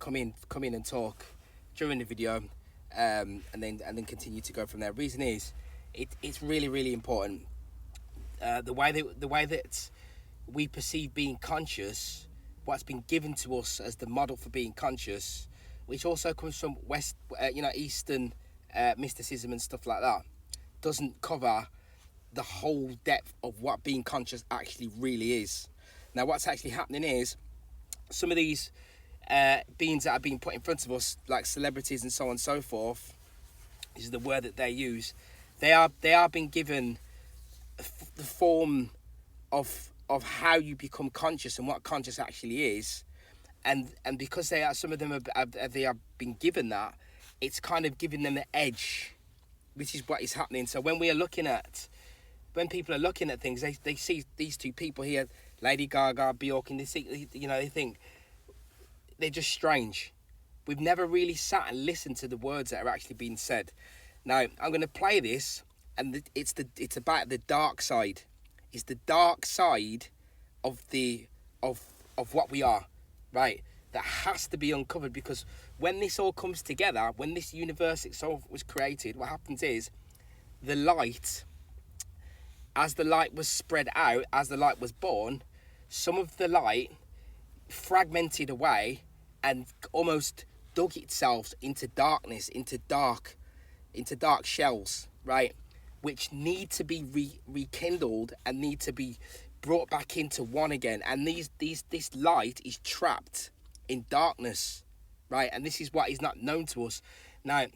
come in and talk during the video, and then continue to go from there. Reason is, it's really important. The way that we perceive being conscious, what's been given to us as the model for being conscious, which also comes from Eastern mysticism and stuff like that, doesn't cover the whole depth of what being conscious actually really is. Now, what's actually happening is some of these beings that are being put in front of us, like celebrities and so on and so forth, is the word that they use. They are being given the form of how you become conscious and what conscious actually is, and because some of them they are being given that, it's kind of giving them the edge, which is what is happening. So when people are looking at things, they see these two people here, Lady Gaga, Bjork, and they think they're just strange. We've never really sat and listened to the words that are actually being said. Now I'm going to play this, and it's about the dark side. It's the dark side of what we are, right? That has to be uncovered, because when this all comes together, when this universe itself was created, what happens is the light, as the light was spread out, as the light was born, some of the light fragmented away and almost dug itself into darkness, into dark shells, right? Which need to be rekindled and need to be brought back into one again. And this light is trapped in darkness, right? And this is what is not known to us. Now,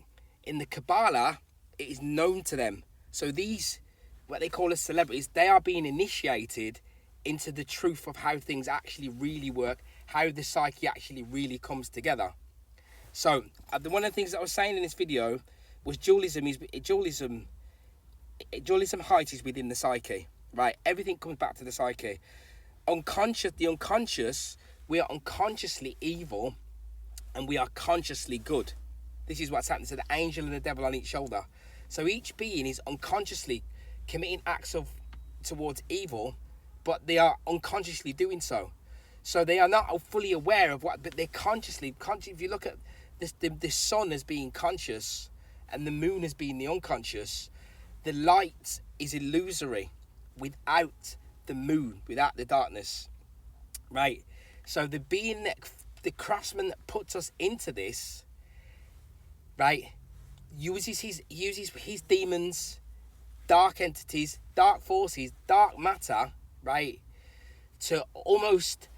in the Kabbalah, it is known to them. So these, what they call as celebrities, they are being initiated into the truth of how things actually really work, how the psyche actually really comes together. So one of the things that I was saying in this video was dualism height is within the psyche, right? Everything comes back to the psyche. The unconscious, we are unconsciously evil and we are consciously good. This is what's happening to the angel and the devil on each shoulder. So each being is unconsciously committing acts towards evil, but they are unconsciously doing so. So they are not fully aware of what, but they're consciously conscious. If you look at this, the sun as being conscious and the moon as being the unconscious, the light is illusory without the moon, without the darkness, right? So the being that, the craftsman that puts us into this, right, uses his demons, dark entities, dark forces, dark matter, right, to almost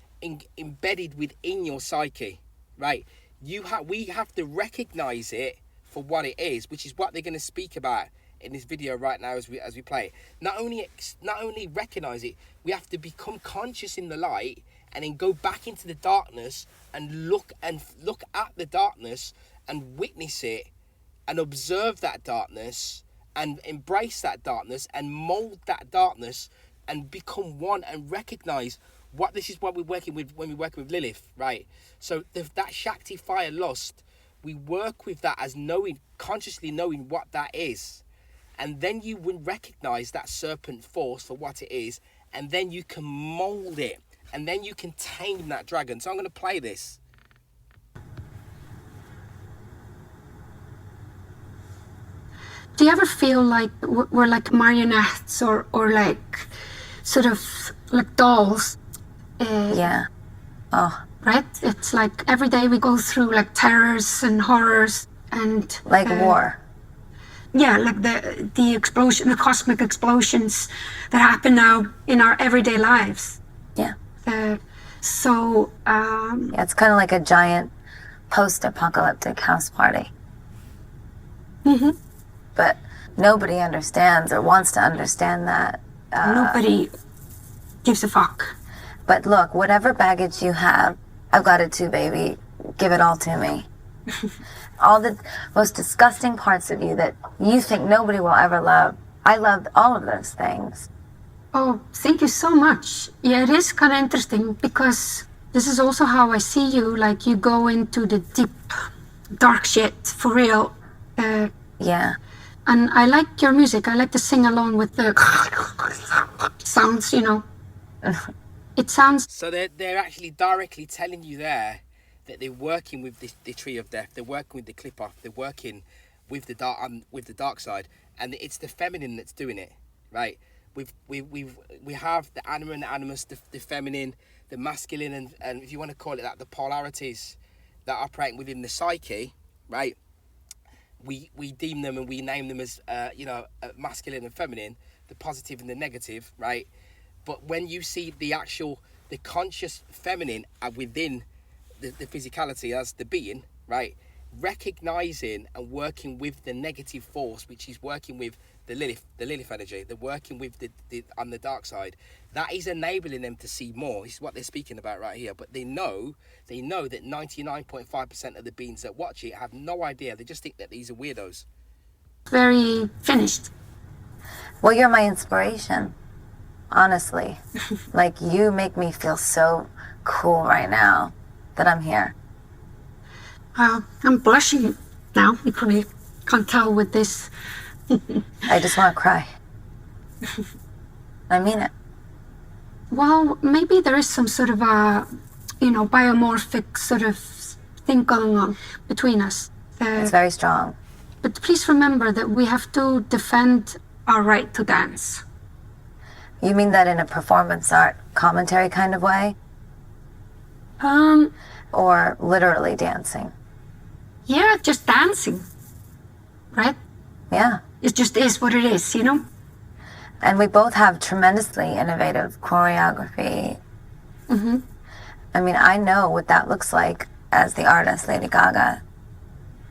embedded within your psyche, right? We have to recognize it for what it is, which is what they're going to speak about in this video right now as we play it. Not only recognize it, we have to become conscious in the light and then go back into the darkness and look at the darkness and witness it and observe that darkness and embrace that darkness and mold that darkness and become one and recognize this is what we're working with when we're working with Lilith, right? So that Shakti fire lust, we work with that as consciously knowing what that is. And then you would recognize that serpent force for what it is, and then you can mold it, and then you can tame that dragon. So I'm going to play this. Do you ever feel like we're like marionettes or like sort of like dolls? Yeah. Oh. Right? It's like every day we go through like terrors and horrors and... Like war. Yeah, like the explosion, the cosmic explosions that happen now in our everyday lives. Yeah. Yeah, it's kind of like a giant post-apocalyptic house party. Mm-hmm. But nobody understands or wants to understand that. Nobody gives a fuck. But look, whatever baggage you have, I've got it too, baby. Give it all to me. All the most disgusting parts of you that you think nobody will ever love, I loved all of those things. Oh, thank you so much. Yeah, it is kind of interesting because this is also how I see you. Like, you go into the deep, dark shit for real. Yeah. And I like your music. I like to sing along with the sounds, you know. It sounds... So they're actually directly telling you there that they're working with the tree of death, they're working with the clipper, they're working with the dark side, and it's the feminine that's doing it, right? We have the anima and the animus, the feminine, the masculine, and if you want to call it that, the polarities that operate within the psyche, right? We deem them and we name them as masculine and feminine, the positive and the negative, right? But when you see the conscious feminine within the physicality as the being, right, recognizing and working with the negative force, which is working with the Lilith energy, they're working with the on the dark side, that is enabling them to see more. This is what they're speaking about right here. But they know that 99.5% of the beings that watch it have no idea. They just think that these are weirdos. Very finished. Well, you're my inspiration, honestly. Like, you make me feel so cool right now that I'm here. I'm blushing now. You probably can't tell with this. I just want to cry. I mean it. Well, maybe there is some sort of a, biomorphic sort of thing going on between us. It's very strong. But please remember that we have to defend our right to dance. You mean that in a performance art commentary kind of way? Or literally dancing? Yeah, just dancing. Right? Yeah. It just is what it is, And we both have tremendously innovative choreography. Mm-hmm. I mean, I know what that looks like as the artist, Lady Gaga.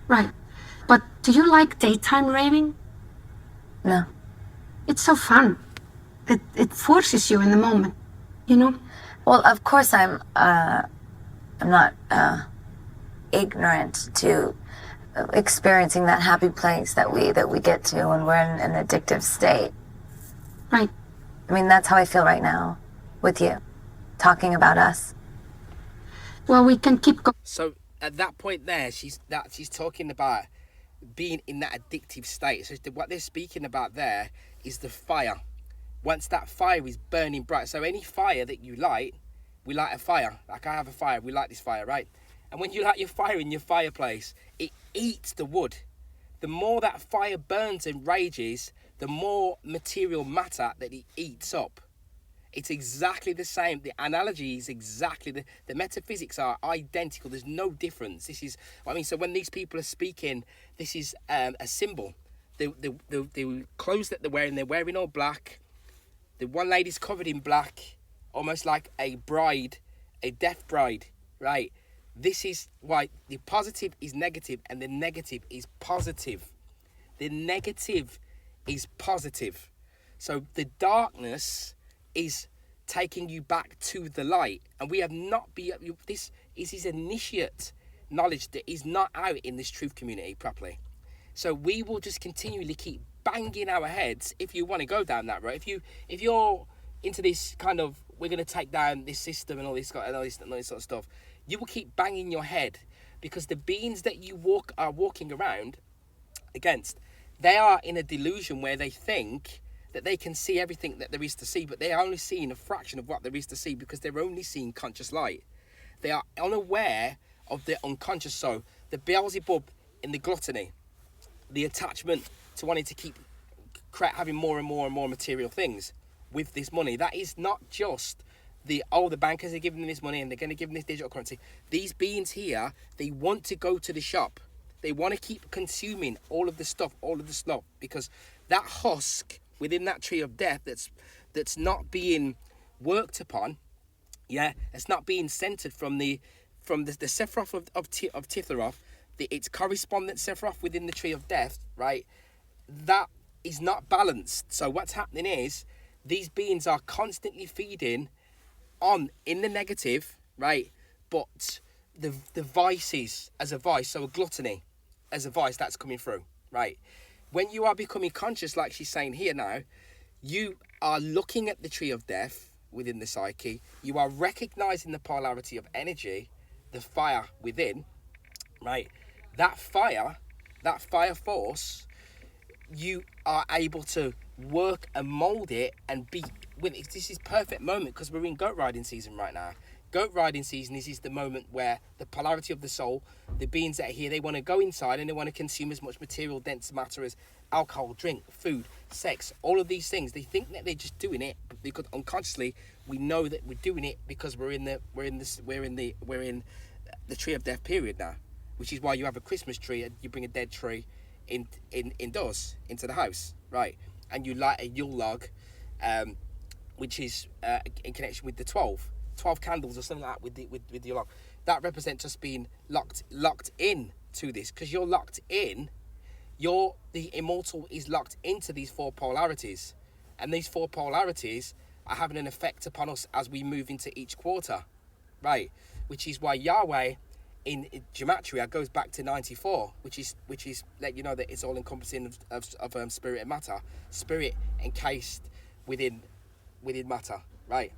Right. But do you like daytime raving? No. It's so fun. It forces you in the moment, Well, of course I'm not ignorant to experiencing that happy place that we get to when we're in an addictive state. Right. I mean, that's how I feel right now with you, talking about us. Well, we can keep going. So at that point there, she's talking about being in that addictive state. So what they're speaking about there is the fire. Once that fire is burning bright, so any fire that you light, we light a fire. Like I have a fire, we light this fire, right? And when you light your fire in your fireplace, it eats the wood. The more that fire burns and rages, the more material matter that it eats up. It's exactly the same. The analogy is exactly the metaphysics are identical. There's no difference. This is, so when these people are speaking, this is a symbol. The clothes that they're wearing all black. The one lady's covered in black, almost like a bride, a deaf bride, right? This is why the positive is negative and the negative is positive. The negative is positive. So the darkness is taking you back to the light. And we have not this is his initiate knowledge that is not out in this truth community properly. So we will just continually keep banging our heads if you want to go down that road. If you're into this kind of, we're going to take down this system and all this sort of stuff, you will keep banging your head, because the beings that you are walking around against, they are in a delusion where they think that they can see everything that there is to see, but they are only seeing a fraction of what there is to see, because they're only seeing conscious light. They are unaware of the unconscious. So the Beelzebub in the gluttony, the attachment to wanting to keep having more and more and more material things with this money, that is not just the bankers are giving them this money and they're going to give them this digital currency. These beings here, they want to go to the shop. They want to keep consuming all of the stuff, because that husk within that tree of death that's not being worked upon, it's not being centered from the Sephiroth of Titharoth, its correspondent Sephiroth within the tree of death, right? That is not balanced. So what's happening is these beings are constantly feeding on in the negative, right? But the vices as a vice, so a gluttony as a vice, that's coming through, right? When you are becoming conscious, like she's saying here now, you are looking at the tree of death within the psyche. You are recognizing the polarity of energy, the fire within, right? That fire force, you are able to work and mold it and be with it. This is perfect moment because we're in goat riding season right now. goat riding season is the moment where the polarity of the soul, the beings that are here, they want to go inside and they want to consume as much material, dense matter as alcohol, drink, food, sex, all of these things. They think that they're just doing it because unconsciously we know that we're doing it because we're in the tree of death period now, which is why you have a Christmas tree and you bring a dead tree indoors into the house, right? And you light a Yule log, which is in connection with the 12 candles or something like that with your log. That represents us being locked in to this, because you're locked in. The immortal is locked into these four polarities, and these four polarities are having an effect upon us as we move into each quarter, right? Which is why Yahweh in gematria goes back to 94, which is let you know that it's all encompassing of spirit and matter, spirit encased within matter, right?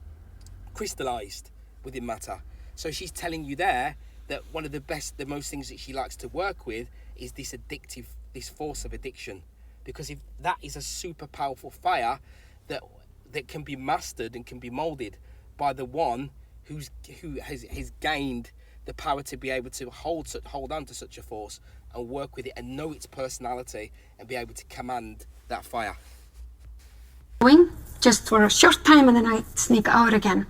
Crystallized within matter. So she's telling you there that one of the most things that she likes to work with is this force of addiction, because if that is a super powerful fire that can be mastered and can be molded by the one who has gained the power to be able to hold on to such a force and work with it and know its personality and be able to command that fire. Going just for a short time and then I sneak out again.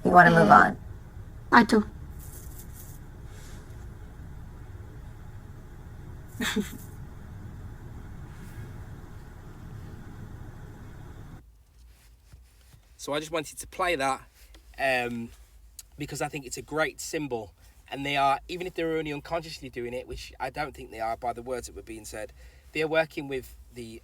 You want to move on? I do. So I just wanted to play that because I think it's a great symbol, and they are, even if they're only unconsciously doing it, which I don't think they are by the words that were being said, they're working with the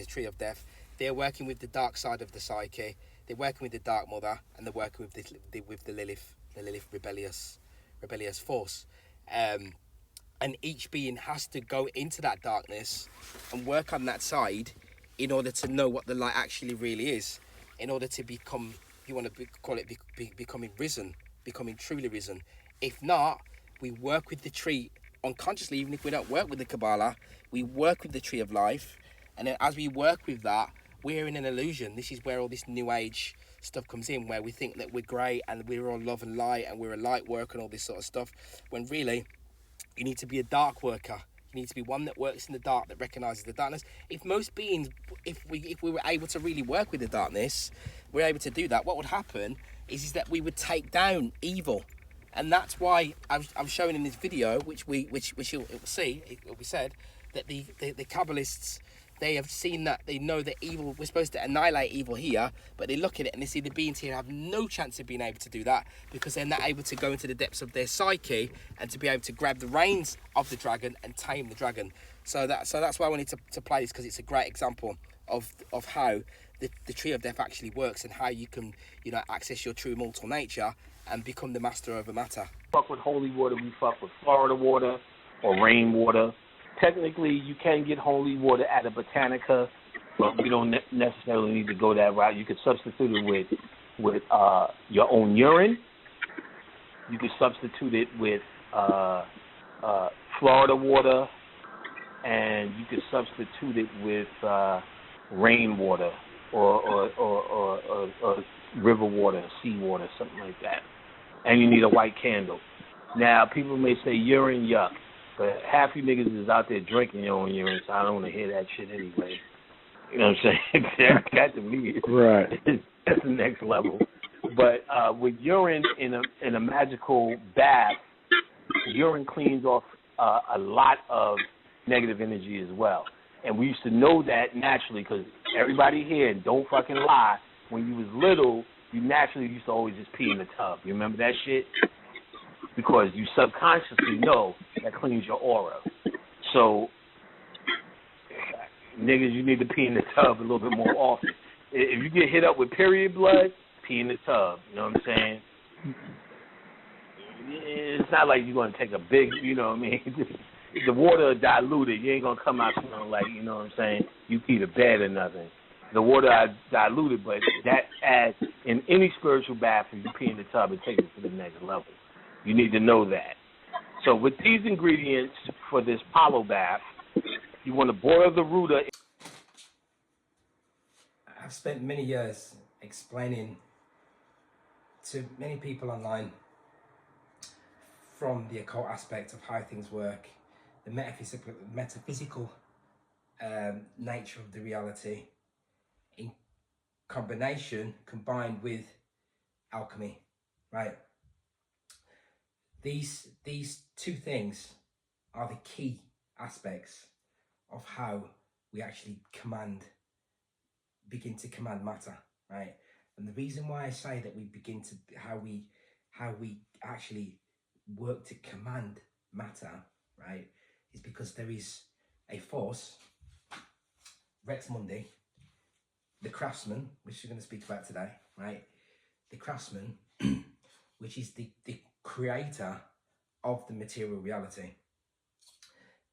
tree of death. They're working with the dark side of the psyche. They're working with the dark mother, and they're working with the Lilith rebellious force. And each being has to go into that darkness and work on that side in order to know what the light actually really is, in order to become, you want to call it becoming risen, becoming truly risen. If not, we work with the tree unconsciously. Even if we don't work with the Kabbalah, we work with the tree of life, and then as we work with that, we're in an illusion. This is where all this new age stuff comes in, where we think that we're great and we're all love and light and we're a light worker and all this sort of stuff, when really you need to be a dark worker. You need to be one that works in the dark, that recognizes the darkness. If most beings, if we were able to really work with the darkness, we're able to do that, what would happen is that we would take down evil. And that's why I'm showing in this video, which you'll see, it will be said, that the Kabbalists, they have seen that, they know that evil, we're supposed to annihilate evil here, but they look at it and they see the beings here have no chance of being able to do that, because they're not able to go into the depths of their psyche and to be able to grab the reins of the dragon and tame the dragon. So that's why I wanted to play this, because it's a great example of how the tree of death actually works, and how you can, access your true immortal nature and become the master over matter. Fuck with holy water, we fuck with Florida water or rainwater. Technically, you can get holy water at a Botanica, but we don't necessarily need to go that route. You could substitute it with your own urine. You could substitute it with Florida water, and you could substitute it with rainwater or river water, sea water, something like that. And you need a white candle. Now, people may say urine, yuck. But half you niggas is out there drinking your own urine, so I don't want to hear that shit anyway. You know what I'm saying? That to me is, right. That's the next level. But with urine in a magical bath, urine cleans off a lot of negative energy as well. And we used to know that naturally, because everybody here, don't fucking lie, when you was little, you naturally used to always just pee in the tub. You remember that shit? Because you subconsciously know that cleans your aura. So, niggas, you need to pee in the tub a little bit more often. If you get hit up with period blood, pee in the tub. You know what I'm saying? It's not like you're going to take a big, you know what I mean? The water is diluted. You ain't going to come out smelling like, you know what I'm saying, you pee the bed or nothing. The water is diluted, but that adds, in any spiritual bath, if you pee in the tub, it takes it to the next level. You need to know that. So with these ingredients for this Palo bath, you want to boil the ruta. I've spent many years explaining to many people online, from the occult aspect of how things work, the metaphysical nature of the reality, in combined with alchemy, right? These two things are the key aspects of how we actually begin to command matter, right? And the reason why I say that we begin to how we actually work to command matter, right, is because there is a force, Rex Mundi, the Craftsman, which we're going to speak about today, right? The Craftsman, which is the creator of the material reality.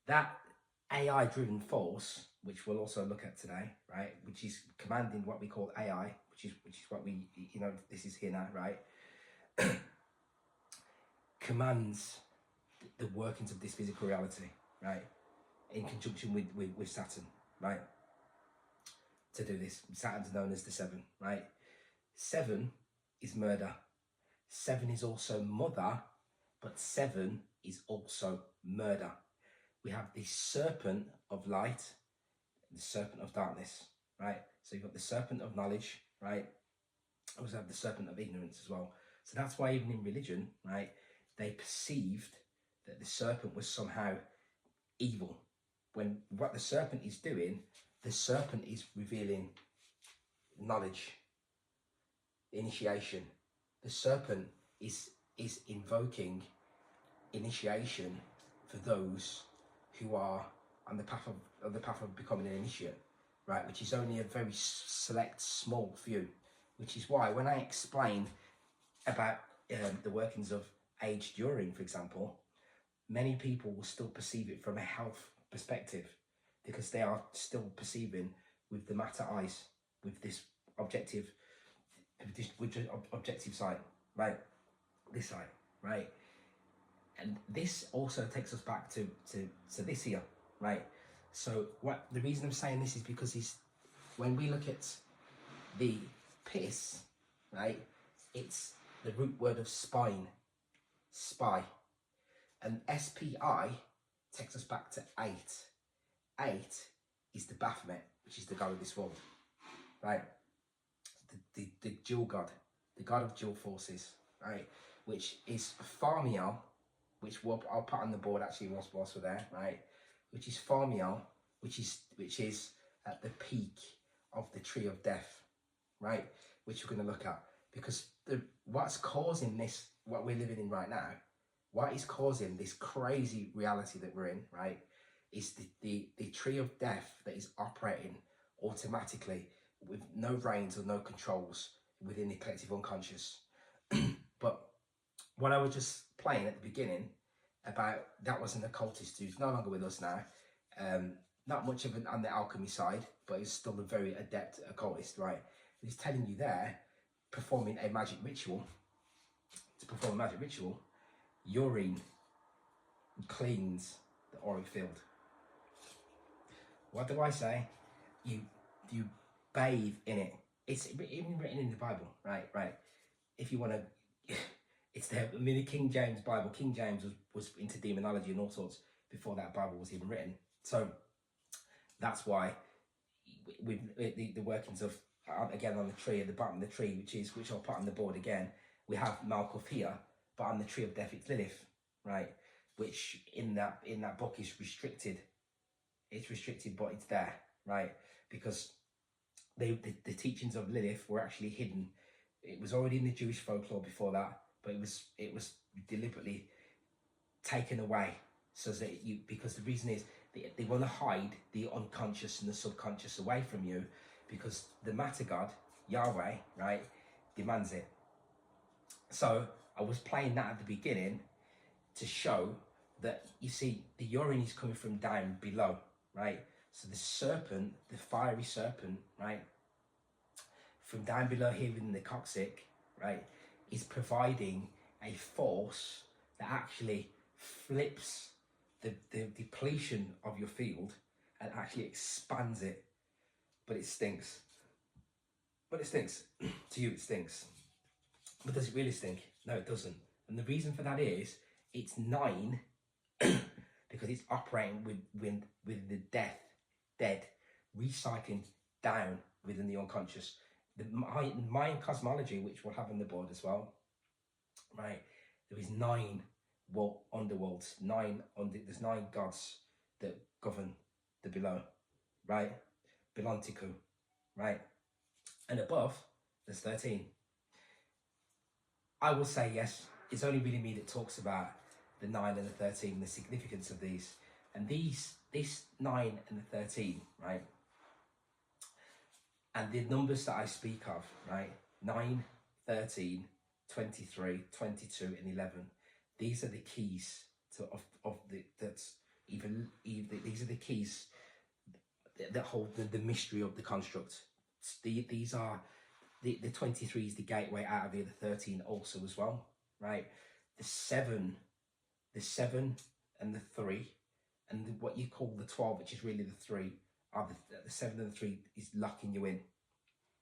That AI-driven force, which we'll also look at today, right, which is commanding what we call AI, which is what we, this is here now, right, commands the workings of this physical reality, right, in conjunction with Saturn, right, to do this. Saturn's known as the Seven, right? 7 is murder. 7 is also mother, but 7 is also murder. We have the serpent of light, the serpent of darkness, right? So you've got the serpent of knowledge, right? We also have the serpent of ignorance as well. So that's why even in religion, right, they perceived that the serpent was somehow evil. When what the serpent is doing, the serpent is revealing knowledge, initiation. The serpent is invoking initiation for those who are on the path of becoming an initiate, right? Which is only a very select, small few. Which is why when I explain about the workings of aged urine, for example, many people will still perceive it from a health perspective because they are still perceiving with the matter eyes, with this objective sight, right? This sight, right? And this also takes us back to this here, right? So what the reason I'm saying this is because when we look at the piss, right, it's the root word of spine, spy, and SPI takes us back to 8. 8 is the Baphomet, which is the god of this world, right? The dual god, the god of dual forces, right? Which is Farmiel, which I'll put on the board actually whilst we're there, right? Which is Farmiel, which is at the peak of the tree of death, right? Which we're going to look at, because what's causing this, what we're living in right now, what is causing this crazy reality that we're in, right, is the tree of death that is operating automatically with no reins or no controls within the collective unconscious. But what I was just playing at the beginning about, that was an occultist who's no longer with us now. Not much of an on the alchemy side, but he's still a very adept occultist, right? He's telling you there, performing a magic ritual. To perform a magic ritual, urine cleans the auric field. What do I say? You bathe in it. It's even written in the Bible, right? If you want to, it's there. I mean, the King James Bible. King James was into demonology and all sorts before that Bible was even written. So that's why with the workings of, again, on the tree, at the bottom of the tree, which I'll put on the board again, we have Malkuth here, but on the tree of death it's Lilith, right? Which in that book is restricted. It's restricted, but it's there, right? Because the teachings of Lilith were actually hidden. It was already in the Jewish folklore before that, but it was deliberately taken away, so that because the reason is they want to hide the unconscious and the subconscious away from you, because the matter god, Yahweh, right, demands it. So I was playing that at the beginning to show that, you see, the urine is coming from down below, right? So the serpent, the fiery serpent, right, from down below here within the coccyx, right, is providing a force that actually flips the depletion of your field and actually expands it. But it stinks. To you, it stinks. But does it really stink? No, it doesn't. And the reason for that is it's 9 because it's operating with the dead, recycling down within the unconscious. The Mayan cosmology, which we'll have on the board as well, right? There is 9 underworlds, there's 9 gods that govern the below, right? Belantiku, right? And above, there's 13. I will say yes, it's only really me that talks about the 9 and the 13, the significance of these. And this 9 and the 13, right? And the numbers that I speak of, right? 9, 13, 23, 22, and 11. These are the keys these are the keys that hold the mystery of the construct. These are the 23 is the gateway out of here, the 13 also as well, right? The 7 and the 3, and what you call the 12, which is really the 3, are the 7 and the 3 is locking you in.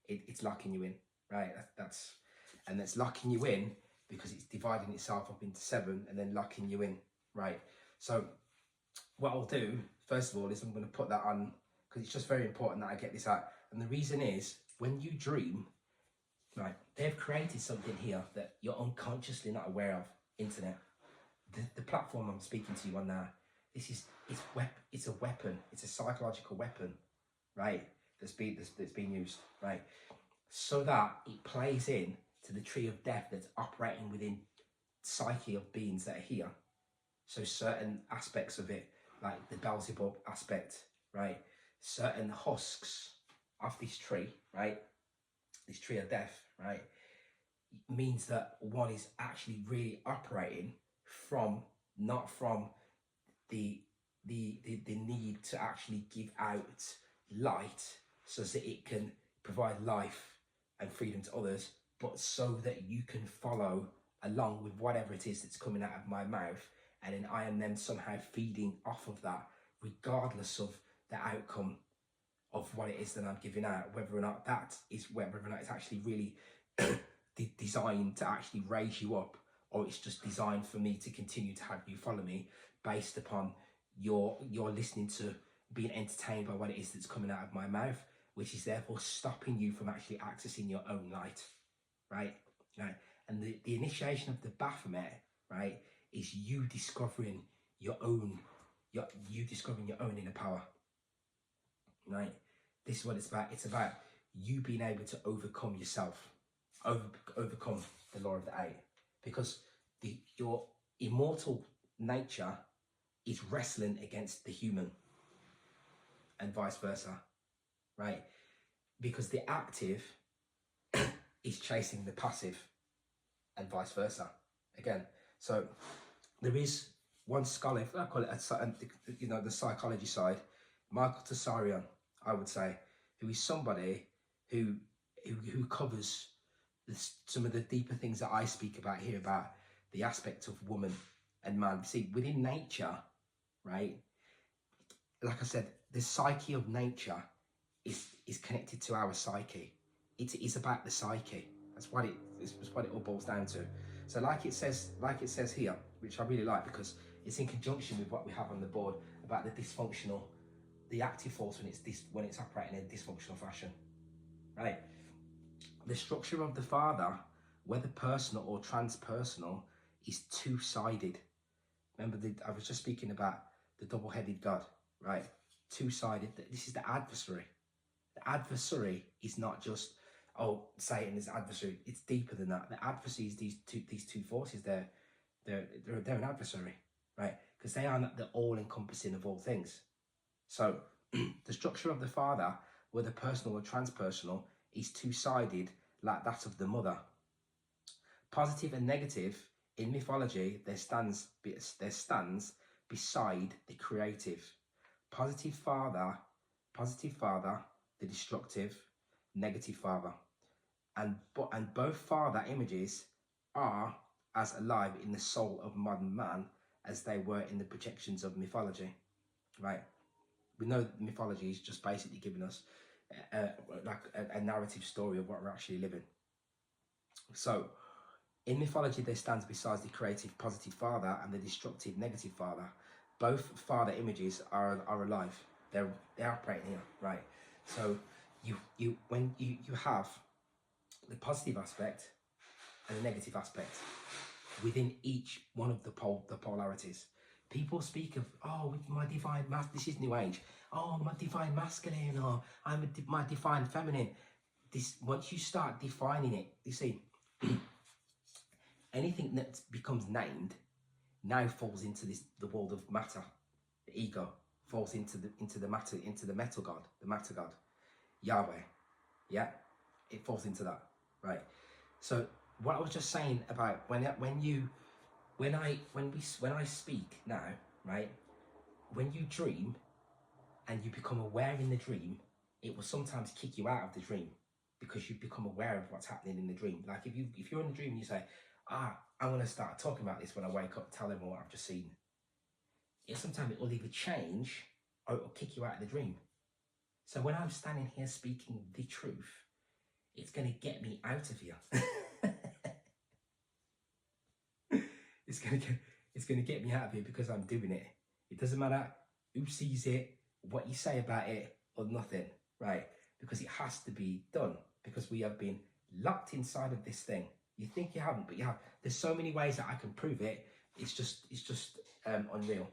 It's locking you in, right? That's locking you in because it's dividing itself up into 7 and then locking you in, right? So what I'll do first of all is I'm going to put that on because it's just very important that I get this out. And the reason is when you dream, right, they've created something here that you're unconsciously not aware of. Internet, the platform I'm speaking to you on now, it's a weapon. It's a psychological weapon, right? That's being used, right? So that it plays in to the tree of death that's operating within psyche of beings that are here. So certain aspects of it, like the Beelzebub aspect, right? Certain husks of this tree, right? This tree of death, right? Means that one is actually really operating not from the need to actually give out light so that it can provide life and freedom to others, but so that you can follow along with whatever it is that's coming out of my mouth, and then I am then somehow feeding off of that, regardless of the outcome of what it is that I'm giving out, whether or not it's actually really designed to actually raise you up, or it's just designed for me to continue to have you follow me based upon your listening to being entertained by what it is that's coming out of my mouth, which is therefore stopping you from actually accessing your own light, right? And the initiation of the Baphomet, right, is you discovering your own inner power, right? This is what it's about. It's about you being able to overcome yourself, overcome the law of the 8, because your immortal nature is wrestling against the human, and vice versa, right? Because the active is chasing the passive, and vice versa. Again, so there is one scholar, if I call it the psychology side, Michael Tessarion, I would say, who is somebody who covers some of the deeper things that I speak about here, about the aspect of woman and man. See, within nature, right, like I said, the psyche of nature is connected to our psyche. It is about the psyche. That's what it all boils down to. So like it says here, which I really like because it's in conjunction with what we have on the board about the active force when it's operating in a dysfunctional fashion, right? The structure of the father, whether personal or transpersonal, is two-sided. Remember, I was just speaking about the double-headed God, right? Two-sided. This is the adversary. The adversary is not just, Satan is adversary. It's deeper than that. The adversary is these two forces. They're an adversary, right? Because they are not the all-encompassing of all things. So the structure of the father, whether personal or transpersonal, is two-sided, like that of the mother. Positive and negative in mythology, there stands beside the creative. Positive father, the destructive, negative father, and both father images are as alive in the soul of modern man as they were in the projections of mythology, right? We know that mythology is just basically giving us a narrative story of what we're actually living. So In mythology, there stands besides the creative positive father and the destructive negative father. Both father images are alive. They're operating here, right? So when you have the positive aspect and the negative aspect within each one of the polarities. People speak of, oh, with my divine this is New Age. Oh, my divine masculine, or my divine feminine. This, once you start defining it, you see, anything that becomes named now falls into the world of matter. The ego falls into the matter, into the metal god, the matter god, Yahweh. Yeah, it falls into that, right? So what I was just saying about when I speak now, right? When you dream and you become aware in the dream, it will sometimes kick you out of the dream because you become aware of what's happening in the dream. Like if you're in the dream and you say, I'm gonna start talking about this when I wake up, tell them what I've just seen. Sometimes it will either change or it will kick you out of the dream. So when I'm standing here speaking the truth, it's gonna get me out of here. It's gonna get me out of here because I'm doing it. It doesn't matter who sees it, what you say about it, or nothing, right? Because it has to be done, because we have been locked inside of this thing. You think you haven't, but you have. There's so many ways that I can prove it. It's just unreal.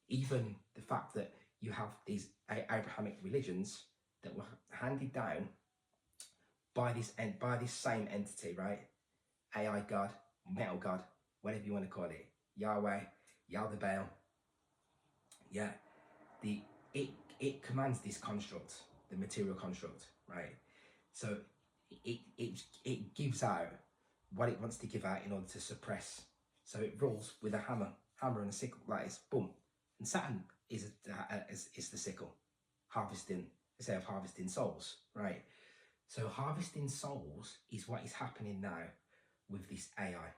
Even the fact that you have these Abrahamic religions that were handed down by this same entity, right? AI God, metal God, whatever you want to call it, Yahweh, Yahweh Baal. Yeah, it commands this construct, the material construct, right? So it gives out what it wants to give out in order to suppress. So it rules with a hammer and a sickle, like it's boom. And Saturn is the sickle, harvesting souls, right? So harvesting souls is what is happening now with this AI,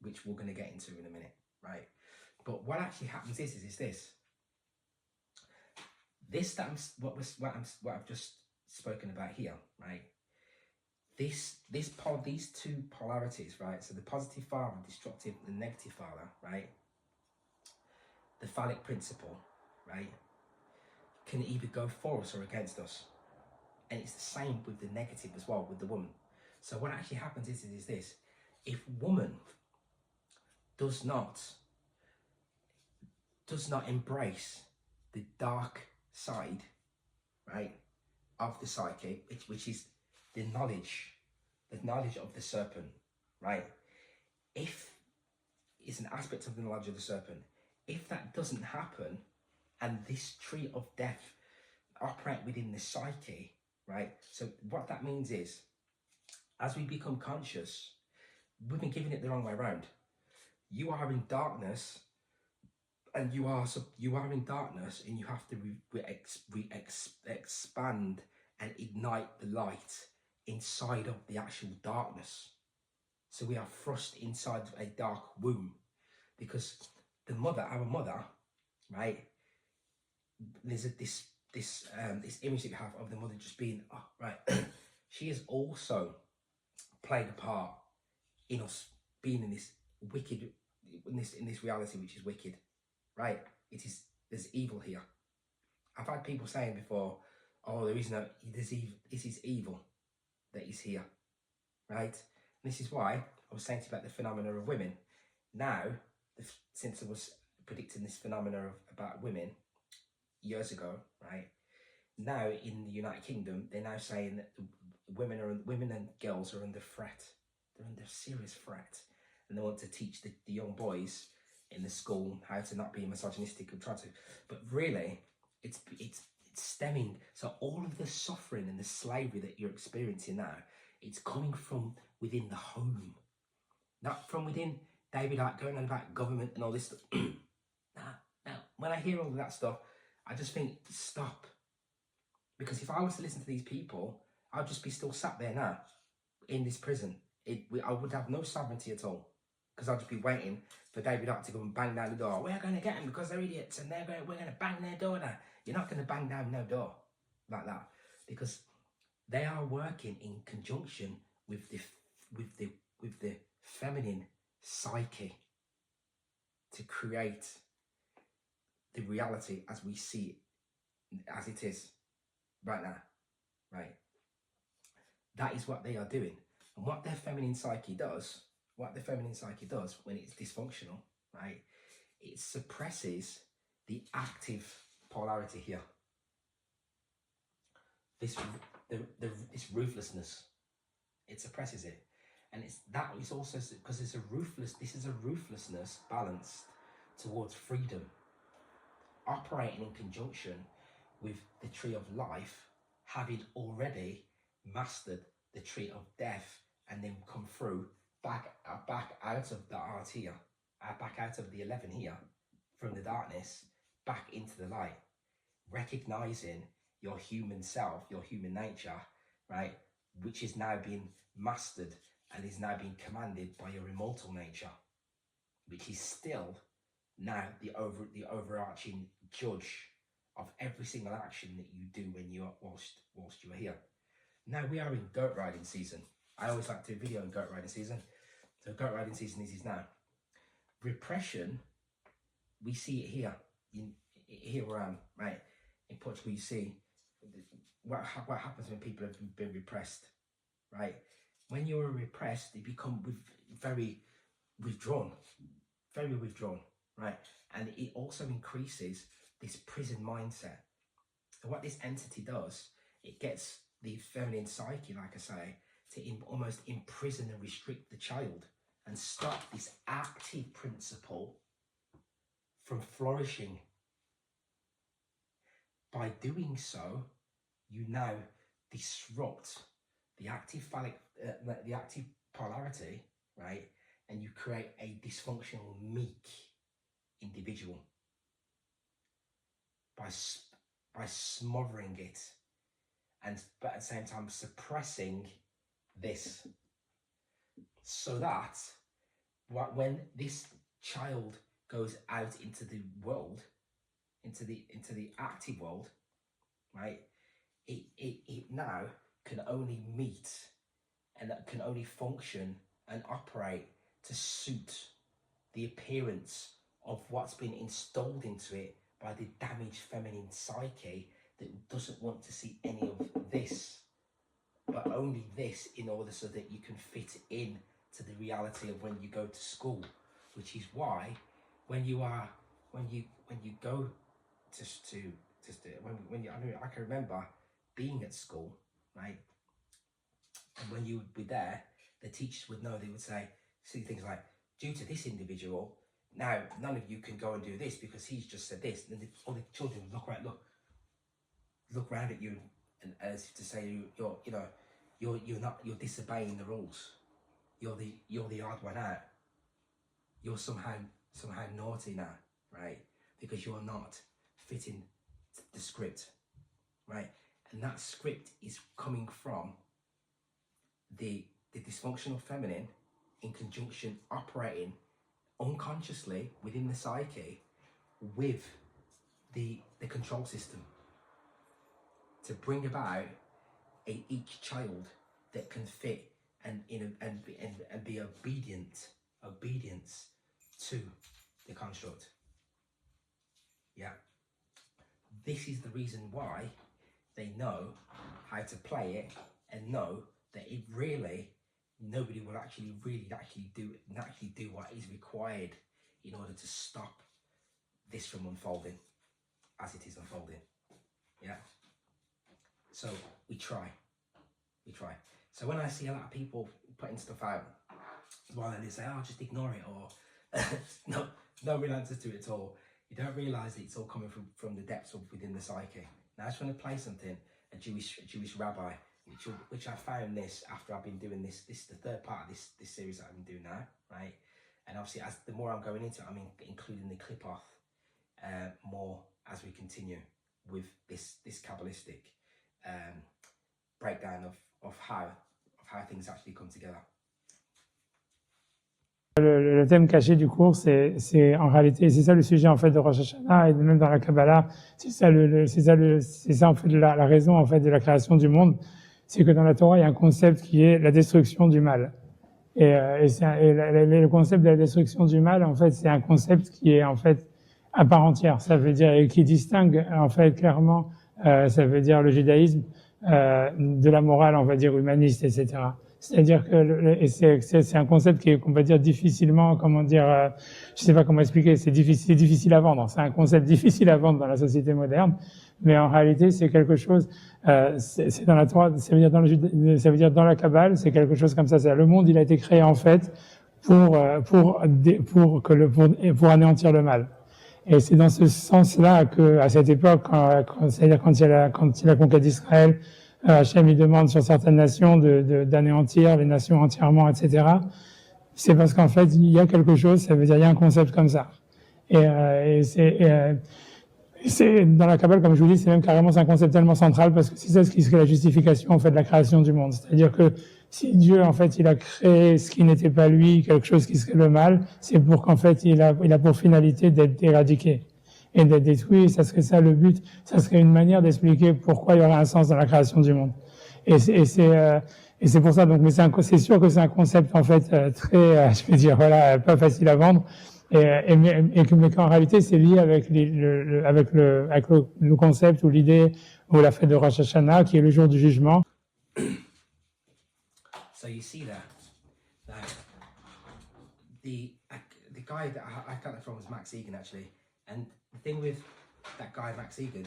which we're going to get into in a minute, right? But what actually happens is this. What I've just spoken about here, right? These two polarities, right? So the positive father, destructive, the negative father, right? The phallic principle, right? Can either go for us or against us. And it's the same with the negative as well, with the woman. So what actually happens is this. If woman does not embrace the dark side, right, of the psyche, which is the knowledge of the serpent, right? If it's an aspect of the knowledge of the serpent, if that doesn't happen, and this tree of death operate within the psyche, right? So what that means is, as we become conscious, we've been giving it the wrong way around. You are in darkness, and you are in darkness, and you have to expand and ignite the light inside of the actual darkness. So we are thrust inside a dark womb, because our mother, right? There's this image that we have of the mother just being, right. She has also played a part in us being in this wicked, in this reality which is wicked, right? There's evil here. I've had people saying before, oh, this is evil that is here, right? And this is why I was saying to you about the phenomena of women. Now, since I was predicting this phenomena about women years ago, right? Now in the United Kingdom, they're now saying that women and girls are under threat. They're under serious threat, and they want to teach the young boys in the school how to not be misogynistic and try to. But really, it's stemming. So all of the suffering and the slavery that you're experiencing now, it's coming from within the home, not from within. David, like going on about government and all this stuff. Now, when I hear all of that stuff, I just think, stop. Because if I was to listen to these people, I'd just be still sat there now in this prison. I would have no sovereignty at all, because I'd just be waiting for David Icke to go and bang down the door. We're going to get them because they're idiots, and we're going to bang their door now. You're not going to bang down no door like that, because they are working in conjunction with the feminine psyche to create the reality as we see it, as it is right now, right? That is what they are doing. And what their feminine psyche does, when it's dysfunctional, right, it suppresses the active polarity here. This ruthlessness, it suppresses it. And that is also because this is a ruthlessness balanced towards freedom, operating in conjunction with the tree of life, having already mastered the tree of death, and then come through back out of the art here, back out of the 11 here, from the darkness back into the light, recognizing your human self, your human nature, right, which is now being mastered and is now being commanded by your immortal nature, which is still now the overarching judge of every single action that you do when you are whilst you are here. Now we are in goat riding season. I always like to do a video on goat riding season. So goat riding season is now. Repression, we see it here. Here where I am, right? In Portugal, you see what happens when people have been repressed, right? When you are repressed, you become very withdrawn, right? And it also increases this prison mindset. So what this entity does, it gets the feminine psyche, like I say, to almost imprison and restrict the child and stop this active principle from flourishing. By doing so, you now disrupt the active polarity, right? And you create a dysfunctional, meek individual by smothering it, but at the same time suppressing this, so that when this child goes out into the world, into the active world, right, it now can only meet and can only function and operate to suit the appearance of what's been installed into it by the damaged feminine psyche that doesn't want to see any of this, but only this, in order so that you can fit in to the reality of when you go to school. Which is why when you go I can remember being at school, right, and when you would be there, the teachers would know. They would say things like, due to this individual, now none of you can go and do this because he's just said this. And then all the children would look around at you, and as if to say you're disobeying the rules. You're the odd one out. You're somehow naughty now, right? Because you're not fitting the script, right? And that script is coming from the dysfunctional feminine in conjunction, operating unconsciously within the psyche with the control system to bring about each child that can fit and be obedience to the construct. Yeah. This is the reason why they know how to play it and know that it really, nobody will actually do what is required in order to stop this from unfolding as it is unfolding. Yeah. So we try. So when I see a lot of people putting stuff out, well, they say, "Oh, just ignore it," or no real answers to it at all. You don't realise that it's all coming from the depths of within the psyche. Now, I just want to play something. A Jewish rabbi, which I found this after I've been doing this. This is the third part of this series that I've been doing now, right? And obviously, as the more I'm going into it, I'm including the clip off more as we continue with this Kabbalistic breakdown of how things actually come together. Le thème caché du cours, c'est en réalité, c'est ça le sujet en fait de Rosh Hashanah et même dans la Kabbalah, c'est ça en fait la raison en fait de la création du monde, c'est que dans la Torah il y a un concept qui est la destruction du mal. Le concept de la destruction du mal, en fait, c'est un concept qui est en fait à part entière. Ça veut dire, et qui distingue en fait clairement, ça veut dire le judaïsme de la morale, on va dire humaniste, etc. C'est-à-dire que c'est un concept qui est, qu'on va dire difficilement, comment dire, je sais pas comment expliquer, c'est difficile à vendre. C'est un concept difficile à vendre dans la société moderne, mais en réalité c'est quelque chose. C'est dans la Torah, ça veut dire ça veut dire dans la Kabbale, c'est quelque chose comme ça. C'est le monde, il a été créé en fait pour anéantir le mal. Et c'est dans ce sens-là que, à cette époque, c'est-à-dire quand il y a la conquête d'Israël, Hachem il demande sur certaines nations d'anéantir les nations entièrement, etc. C'est parce qu'en fait il y a quelque chose, ça veut dire il y a un concept comme ça. Et c'est dans la Kabbale, comme je vous dis, c'est même carrément un concept tellement central parce que c'est ça ce qui serait la justification en fait de la création du monde. C'est-à-dire que si Dieu en fait il a créé ce qui n'était pas lui, quelque chose qui serait le mal, c'est pour qu'en fait il a pour finalité d'être éradiqué et d'être détruit. Ça serait ça le but. Ça serait une manière d'expliquer pourquoi il y aurait un sens dans la création du monde. Et c'est pour ça. Donc, mais c'est sûr que c'est un concept en fait très, je vais dire voilà, pas facile à vendre. Mais qu'en réalité c'est lié avec le concept ou l'idée ou la fête de Rosh Hashanah qui est le jour du jugement. So you see that the guy that I got it from was Max Egan actually, and the thing with that guy Max Egan,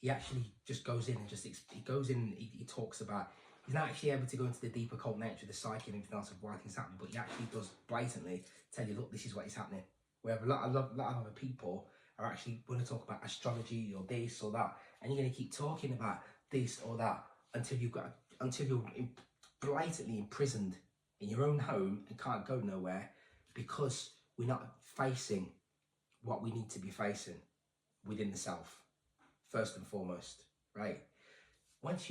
he actually just goes in and he talks about, he's not actually able to go into the deeper cult nature of the psyche and everything else of why things happen, but he actually does blatantly tell you, look, this is what is happening. Where a lot of other people are actually going to talk about astrology or this or that, and you're going to keep talking about this or that until you're blatantly imprisoned in your own home and can't go nowhere because we're not facing what we need to be facing within the self, first and foremost, right? Once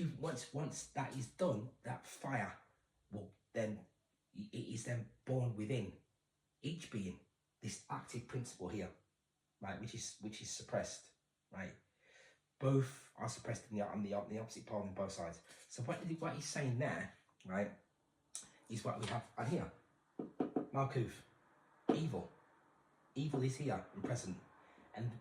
that is done, that fire will then, it is then born within each being, this active principle here, right, which is suppressed, right? Both are suppressed on the opposite pole on both sides. So what he's saying there, right, is what we have on here. Malkuth, evil. Evil is here and present.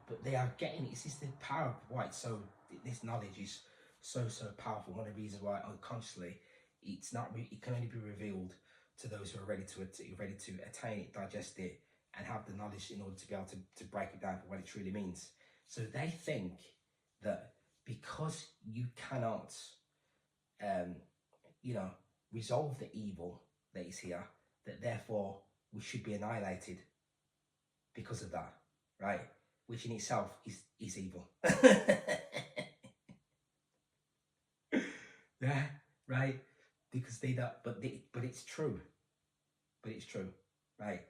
But they are getting, it's just the power of why it's so, this knowledge is so powerful. One of the reasons why unconsciously it can only be revealed to those who are ready to attain it, digest it, and have the knowledge in order to be able to break it down for what it truly means. So they think that because you cannot resolve the evil that is here, that therefore we should be annihilated because of that, right? Which in itself is evil. Yeah, right? Because they don't, but it's true. But it's true, right?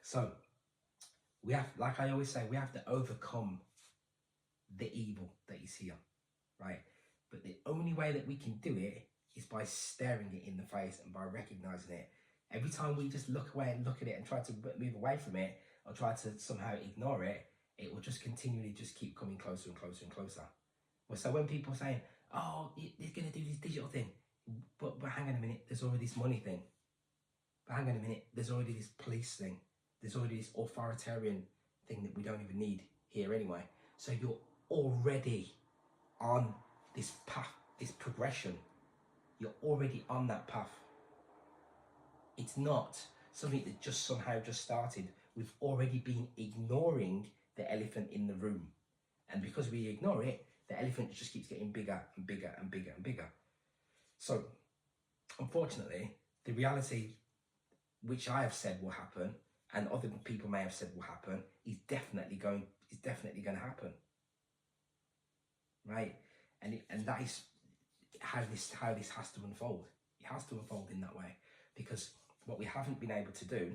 So we have, like I always say, we have to overcome the evil that is here, right? But the only way that we can do it is by staring it in the face and by recognizing it. Every time we just look away and look at it and try to move away from it or try to somehow ignore it, it will just continually just keep coming closer and closer and closer. Well, so when people are saying, oh, they're going to do this digital thing, but hang on a minute, there's already this money thing. But hang on a minute, there's already this police thing. There's already this authoritarian thing that we don't even need here anyway. So you're already on this path, this progression. You're already on that path. It's not something that just somehow just started. We've already been ignoring the elephant in the room. And because we ignore it, the elephant just keeps getting bigger and bigger and bigger and bigger. So, unfortunately, the reality which I have said will happen and other people may have said will happen is definitely going to happen. Right? And that is how this has to unfold. It has to unfold in that way, because what we haven't been able to do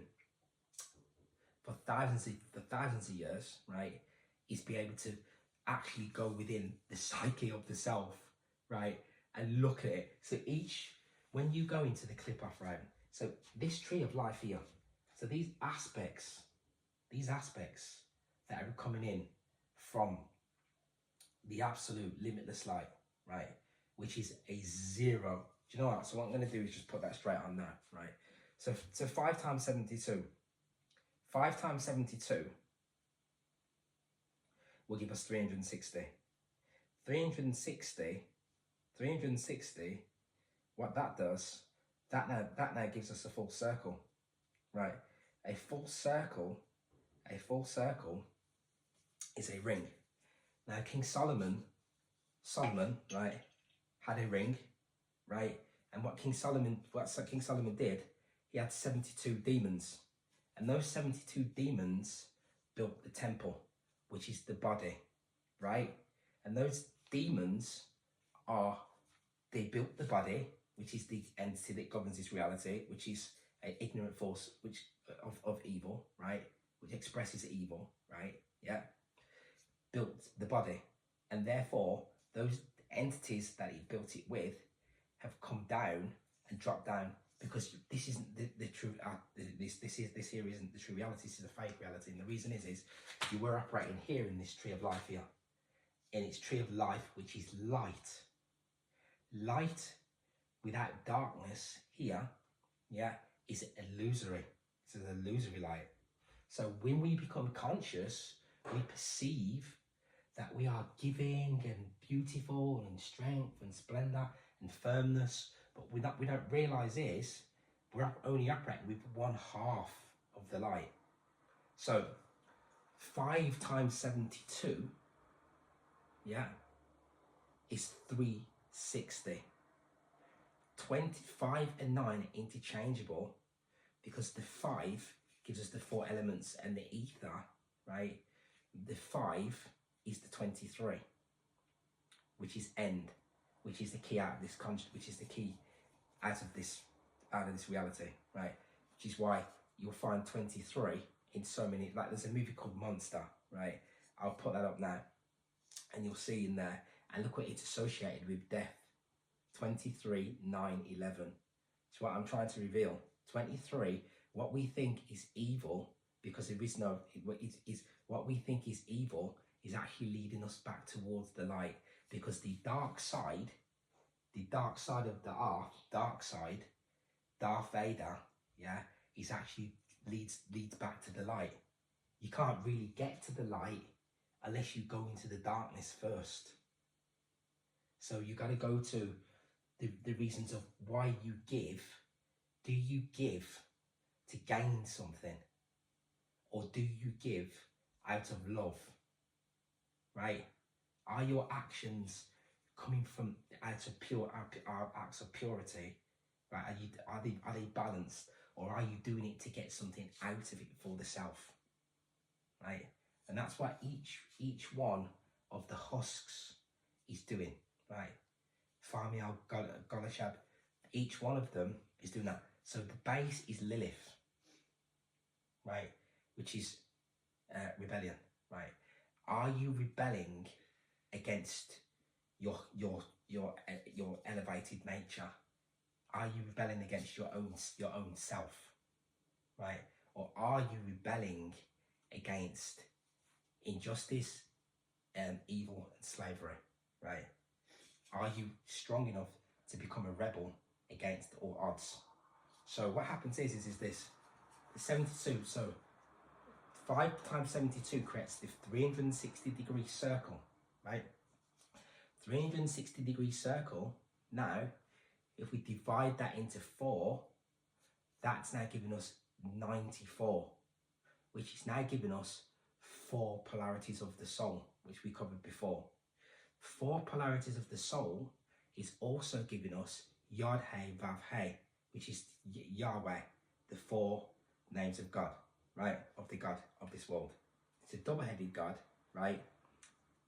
for thousands of years, right, is be able to actually go within the psyche of the self, right, and look at it. So when you go into the clip off, right, so this tree of life here, so these aspects that are coming in from the absolute limitless light, right, which is a zero. Do you know what? So what I'm going to do is just put that straight on now, right? So 5 times 72. 5 times 72 will give us 360. 360, what that does, that now gives us a full circle, right? A full circle is a ring. Now King Solomon, right, had a ring, right? And what King Solomon did, he had 72 demons. And those 72 demons built the temple, which is the body, right? And those demons they built the body, which is the entity that governs this reality, which is an ignorant force of evil, right? Which expresses evil, right? Yeah. Built the body. And therefore, those entities that he built it with have come down and dropped down, because this isn't the true, this here isn't the true reality, this is a fake reality. And the reason is you were operating here in this tree of life here. In its tree of life, which is light. Light without darkness here, yeah, is illusory. It's an illusory light. So when we become conscious, we perceive that we are giving and beautiful and strength and splendor and firmness, but we don't realize is we're only operating with 1/2 of the light. So 5 times 72, yeah, is 360. 25 and 9 are interchangeable because the 5 gives us the 4 elements and the ether, right? The 5 is the 23, which is end, which is the key out of this which is the key out of this reality, right? Which is why you'll find 23 in so many, like there's a movie called Monster, right? I'll put that up now and you'll see in there, and look what it's associated with: death. 23, 9, 11. So what I'm trying to reveal, 23, what we think is evil, because there is no, what we think is evil is actually leading us back towards the light, because the dark side of the dark side, Darth Vader, yeah, is actually leads back to the light. You can't really get to the light unless you go into the darkness first. So you got to go to the reasons of why you give. Do you give to gain something, or do you give out of love? Right? Are your actions coming from out of pure acts of purity? Right? Are they balanced, or are you doing it to get something out of it for the self? Right? And that's what each one of the husks is doing. Right? Farmiel, Golashab, each one of them is doing that. So the base is Lilith, right? Which is rebellion, right? Are you rebelling against your elevated nature? Are you rebelling against your own self, right? Or are you rebelling against injustice and evil and slavery, right? Are you strong enough to become a rebel against all odds? So what happens is this: 72. So 5 times 72 creates the 360-degree circle, right? 360-degree circle. Now, if we divide that into 4, that's now giving us 94, which is now giving us 4 polarities of the soul, which we covered before. 4 polarities of the soul is also giving us Yod He Vav He, which is Yahweh, the 4 names of God, right? Of the God of this world. It's a double-headed God, right?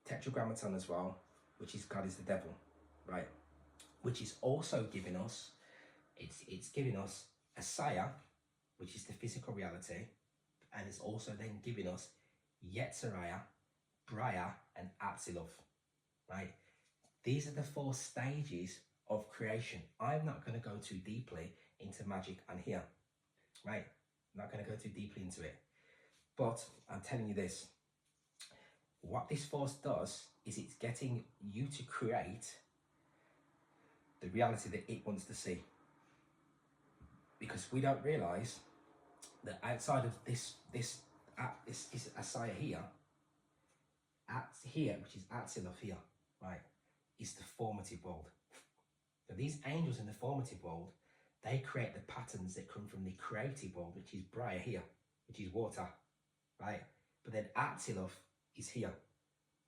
Tetragrammaton as well, which is God is the devil, right? Which is also giving us, it's giving us Asaya, which is the physical reality, and it's also then giving us Yetzirah, Briah, and Atzilov. Right? These are the 4 stages of creation. I'm not going to go too deeply into magic on here, right? I'm not going to go too deeply into it. But I'm telling you this, what this force does is it's getting you to create the reality that it wants to see. because we don't realise that outside of this Asaya here, which is Atzilov here, right, is the formative world. So these angels in the formative world, they create the patterns that come from the creative world, which is Braya here, which is water, right? But then Atzilov is here,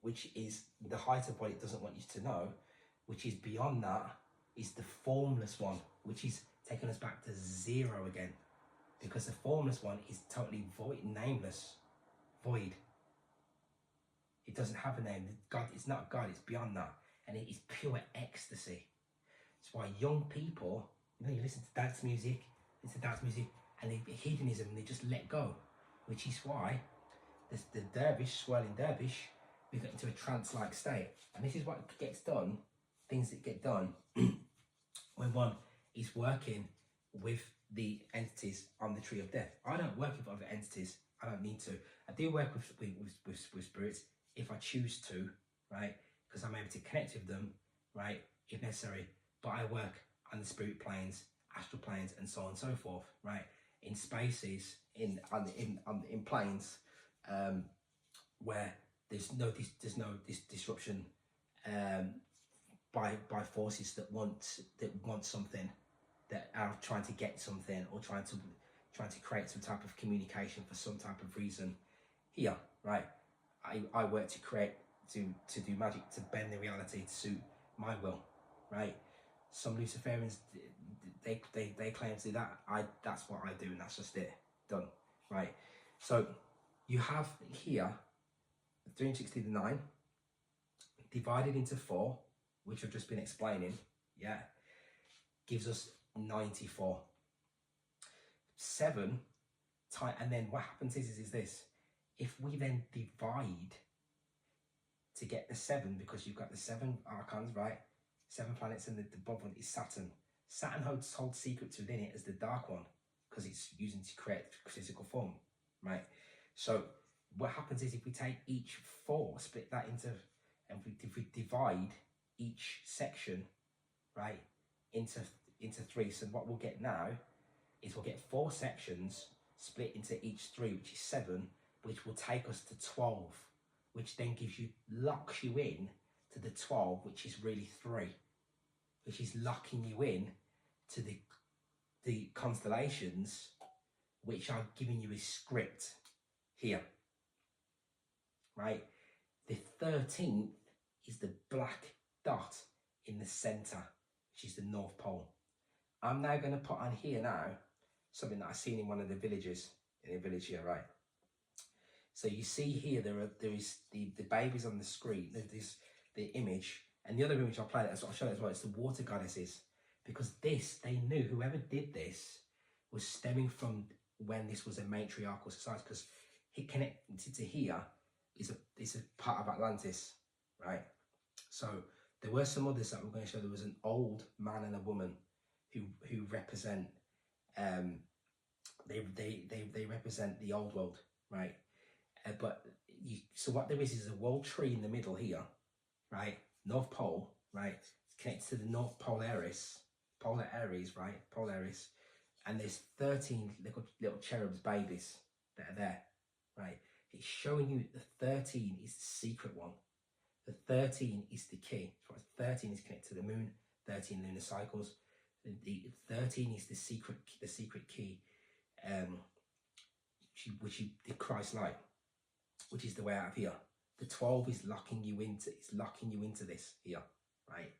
which is the height of what it doesn't want you to know, which is beyond that, is the formless one, which is taking us back to zero again, because the formless one is totally void, nameless, void. It doesn't have a name. God, it's not God, it's beyond that, and it is pure ecstasy. It's why young people, you listen to dance music, and they hedonism, and they just let go, which is why the dervish, swirling dervish, we get into a trance-like state. And this is what gets done, things that get done when one is working with the entities on the tree of death. I don't work with other entities. I don't need to. I do work with spirits if I choose to, right? Because I'm able to connect with them, right, if necessary. But I work on the spirit planes, astral planes, and so on and so forth, right? In spaces, in planes, where there's no disruption by forces that want something, that are trying to get something, or trying to create some type of communication for some type of reason. Here, right? I work to create, to do magic, to bend the reality to suit my will, right? Some Luciferians, they claim to do that. That's what I do, and that's just it. Done, right? So you have here 369 divided into 4, which I've just been explaining, yeah, gives us 94. 7 times, and then what happens is this: if we then divide to get the 7, because you've got the 7 archons, right? 7 planets, and the above one is Saturn. Saturn holds secrets within it as the dark one, because it's using to create physical form, right? So what happens is, if we take each 4, split that into, and if we divide each section, right, into 3, so what we'll get now is we'll get 4 sections split into each 3, which is 7, which will take us to 12, which then locks you in to the 12, which is really 3, which is locking you in to the constellations, which are giving you a script here, right? The 13th is the black dot in the center, which is the North Pole. I'm now going to put on here now something that I've seen in one of the villages, in a village here, right? So you see here, there is the babies on the screen, there's the image, and the other image I'll play, that's what I'll show you as well, it's the water goddesses, because this, they knew, whoever did this was stemming from when this was a matriarchal society, because it connected to here is a part of Atlantis, right? So there were some others that we're going to show. There was an old man and a woman who represent they represent the old world, right? So what there is a world tree in the middle here, right? North Pole, right? It's connected to the North Polaris, right? Polaris, and there's 13 little cherubs, babies that are there, right? It's showing you that the 13 is the secret one. The 13 is the key. 13 is connected to the moon, 13 lunar cycles. The 13 is the secret key, which is the Christ light, which is the way out of here. The 12 is locking you into this here, right?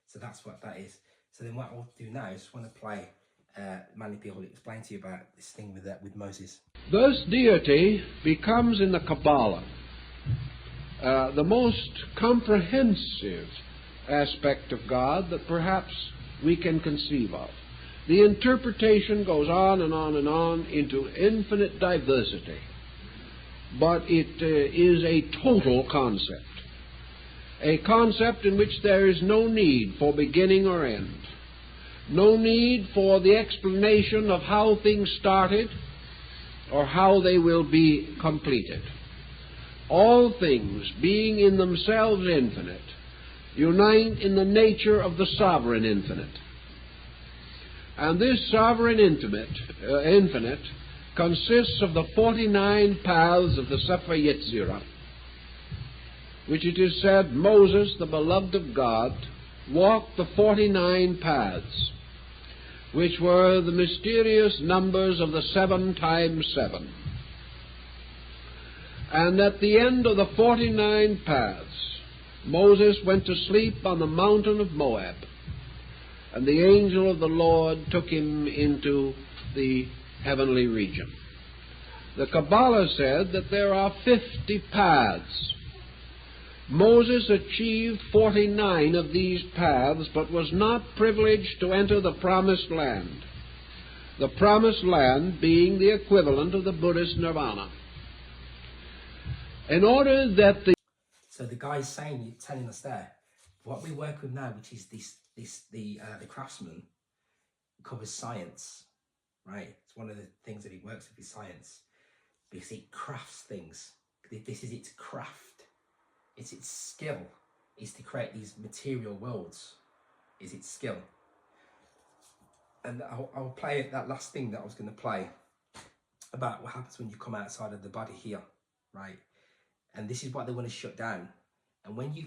So that's what that is. So then what I'll do now is just want to play Manly People will explain to you about this thing with Moses. Thus deity becomes in the Kabbalah the most comprehensive aspect of God that perhaps we can conceive of. The interpretation goes on and on and on into infinite diversity, but it is a total concept, a concept in which there is no need for beginning or end, no need for the explanation of how things started or how they will be completed. All things, being in themselves infinite, unite in the nature of the sovereign infinite. And this sovereign infinite consists of the 49 paths of the Sefer Yetzirah, which it is said Moses, the beloved of God, walked the 49 paths, which were the mysterious numbers of the 7 times 7. And at the end of the 49 paths, Moses went to sleep on the mountain of Moab, and the angel of the Lord took him into the heavenly region. The Kabbalah said that there are 50 paths. Moses achieved 49 of these paths, but was not privileged to enter the Promised Land, the Promised Land being the equivalent of the Buddhist nirvana. In order that the So the guy's saying, telling us there, what we work with now, which is the Craftsman, covers science, right? It's one of the things that he works with is science, because it crafts things. This is its craft. It's its skill. Is to create these material worlds. Is its skill. And I'll play that last thing that I was going to play about what happens when you come outside of the body here, right? And this is what they want to shut down. And when you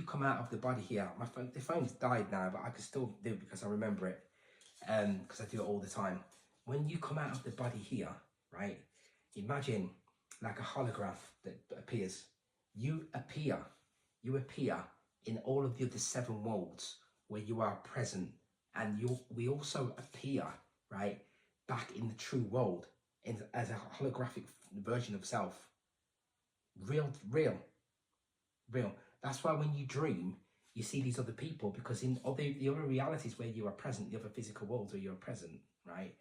come out of the body here, the phone's died now, but I can still do it because I remember it, because I do it all the time. When you come out of the body here, right? Imagine like a holograph that appears. You appear in all of the other 7 worlds where you are present, and we also appear, right, back in the true world as a holographic version of self. Real. That's why when you dream, you see these other people, because in the other realities where you are present, the other physical worlds where you are present, right,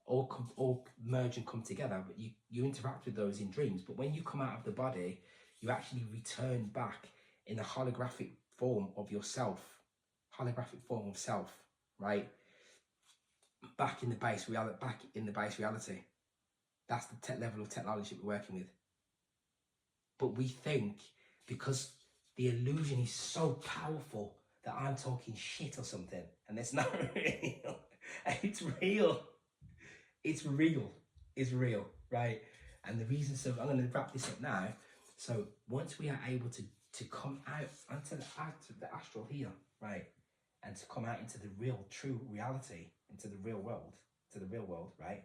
all merge and come together, but you interact with those in dreams. But when you come out of the body, you actually return back in the holographic form of yourself, right, back in the base reality. That's the level of technology we're working with. But we think, because the illusion is so powerful, that I'm talking shit or something, and it's not real. It's real. It's real, right? And the reason, so I'm going to wrap this up now. So once we are able to come out onto the astral here, right, and to come out into the real, true reality, into the real world, right,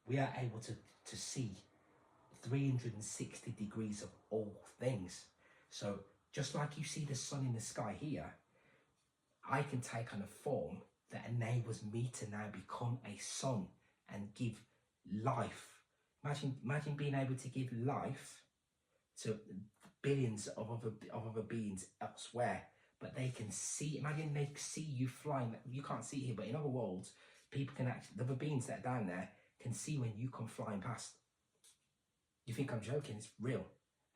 we are able to see 360 degrees of all things. So just like you see the sun in the sky here, I can take on a form that enables me to now become a sun and give life. Imagine being able to give life to billions of other beings elsewhere, but they can see. Imagine they see you flying. You can't see here, but in other worlds, people can actually, the other beings that are down there can see when you come flying past. You think I'm joking? It's real.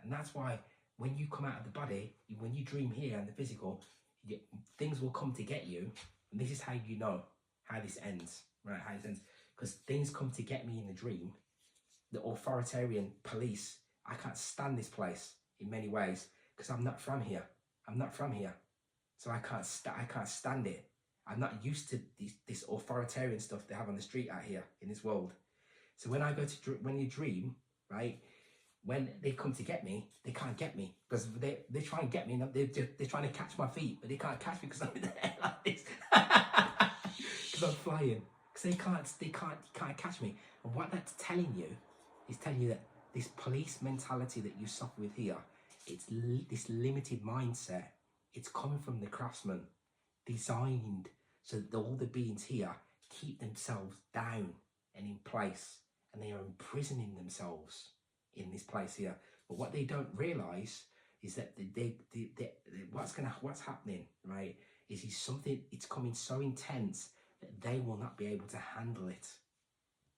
And that's why when you come out of the body, when you dream here in the physical, things will come to get you. And this is how you know how this ends, right? How this ends. Because things come to get me in the dream. The authoritarian police, I can't stand this place in many ways, because I'm not from here. So I can't stand it. I'm not used to this authoritarian stuff they have on the street out here in this world. So when you dream, right, when they come to get me, they can't get me, because they try and get me, and they're trying to catch my feet, but they can't catch me because I'm in the air like this, because I'm flying. Because they can't catch me. And what that's telling you is that this police mentality that you suffer with here, it's this limited mindset. It's coming from the Craftsman, designed so that all the beings here keep themselves down and in place, and they are imprisoning themselves in this place here. But what they don't realize is that what's happening, right, is something, it's coming so intense that they will not be able to handle it,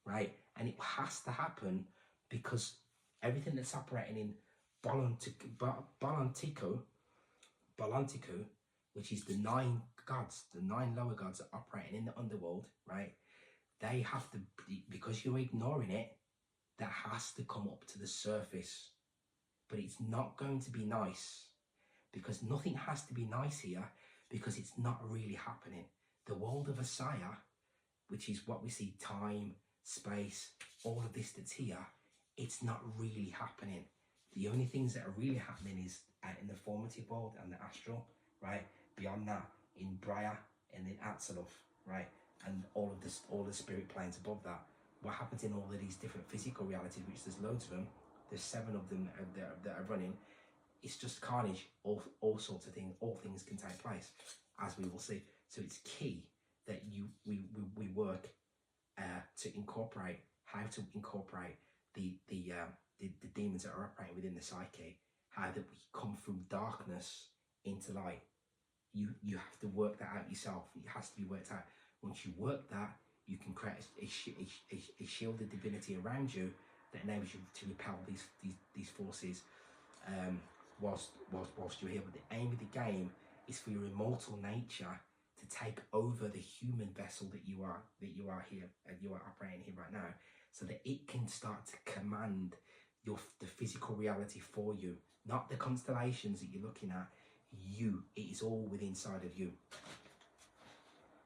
right? And it has to happen because everything that's operating in Balantiku, which is the 9 gods, the 9 lower gods that are operating in the underworld, right? They have to, because you're ignoring it, that has to come up to the surface. But it's not going to be nice, because nothing has to be nice here, because it's not really happening. The world of Asaya, which is what we see, time, space, all of this that's here, it's not really happening. The only things that are really happening is in the formative world and the astral, right? Beyond that, in Braya and in Atsaluf, right? And all the spirit planes above that. What happens in all of these different physical realities, which there's loads of them, there's 7 of them that are running, it's just carnage, all sorts of things, all things can take place, as we will see. So it's key that we work to incorporate, how to incorporate the demons that are operating within the psyche, how that we come from darkness into light. You have to work that out yourself. It has to be worked out. Once you work that, you can create a shielded divinity around you that enables you to repel these forces whilst you're here. But the aim of the game is for your immortal nature to take over the human vessel that you are here and you are operating here right now, so that it can start to command the physical reality for you, not the constellations that you're looking at. It is all within inside of you.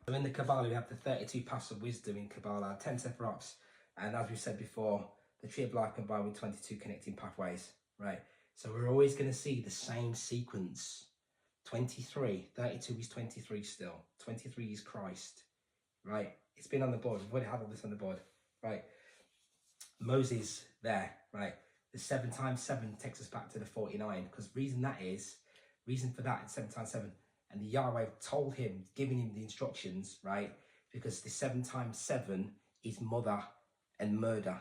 So in the Kabbalah, we have the 32 paths of wisdom in Kabbalah, 10 sephiroths, and as we said before, the tree of life combined with 22 connecting pathways, right? So we're always going to see the same sequence. 23, 32 is 23 still. 23 is Christ, right? It's been on the board. We've already had all this on the board, right? Moses there, right? The 7 times 7 takes us back to the 49, because reason for that is 7 times 7. And the Yahweh told him, giving him the instructions, right? Because the 7 times 7 is mother and murder,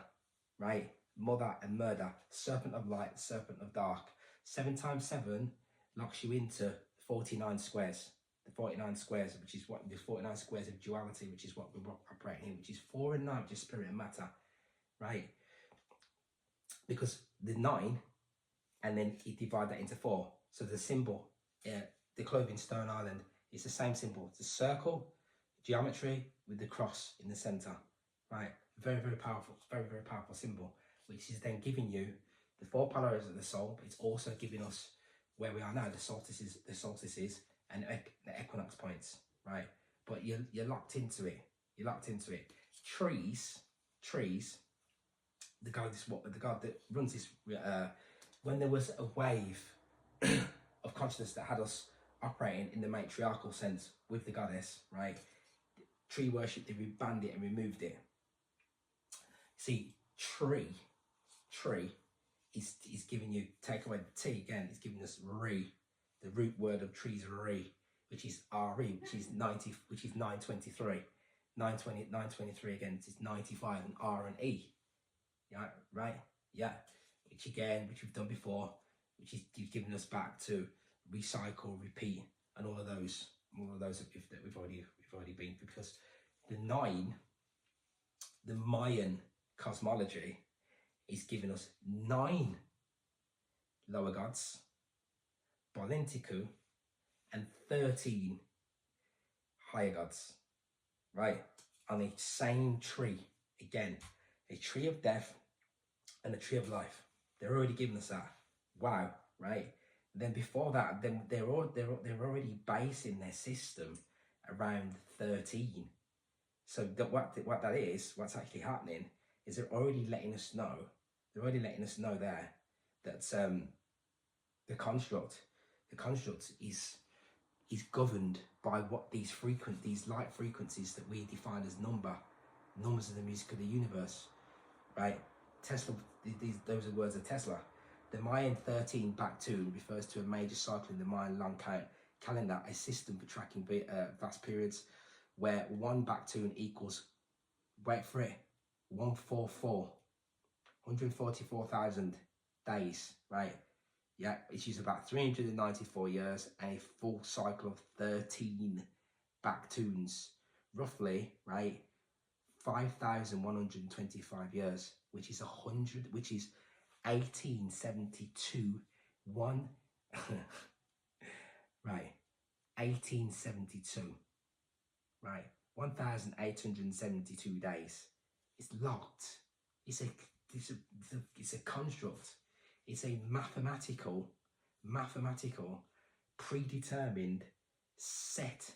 right? Mother and murder, serpent of light, serpent of dark. 7 times 7 locks you into 49 squares. The 49 squares, which is what the 49 squares of duality, which is what we're operating in, which is 4 and 9, which is spirit and matter, right? Because the 9, and then you divide that into 4. So the symbol, the clothing stone island, is the same symbol. It's a circle, geometry with the cross in the center, right? Very, very powerful symbol, which is then giving you the 4 polarities of the soul, but it's also giving us where we are now, the solstices and the equinox points, right? But you're locked into it. Trees. The God that runs this. When there was a wave of consciousness that had us operating in the matriarchal sense with the goddess, right? Tree worship, they banned it and removed it. See, tree is giving you, take away the T again, it's giving us re. The root word of tree is re, which is re, which is 923. 923 again, it's 95 and R and E. Yeah, right? Yeah. Which we've done before, which is giving us back to recycle, repeat, and all of those that we've already been through. Because the 9, the Mayan cosmology, is giving us 9 lower gods, Bolentiku, and 13 higher gods, right? On the same tree. Again, a tree of death and a tree of life. They're already giving us that. Wow, right? Then before that, then they're already basing their system around 13. So what that is, what's actually happening, is they're already letting us know. They're already letting us know there that the construct is governed by what these light frequencies that we define as numbers of the music of the universe, right? Tesla, those are words of Tesla. The Mayan 13 back tune refers to a major cycle in the Mayan long calendar, a system for tracking vast periods where one back tune equals, wait for it, 144,000 days, right? Yeah, which is about 394 years and a full cycle of 13 back tunes, roughly, right? 5,125 years, which is 1872, right, 1872, right, 1,872 days. It's locked. It's a construct. It's a mathematical, predetermined, set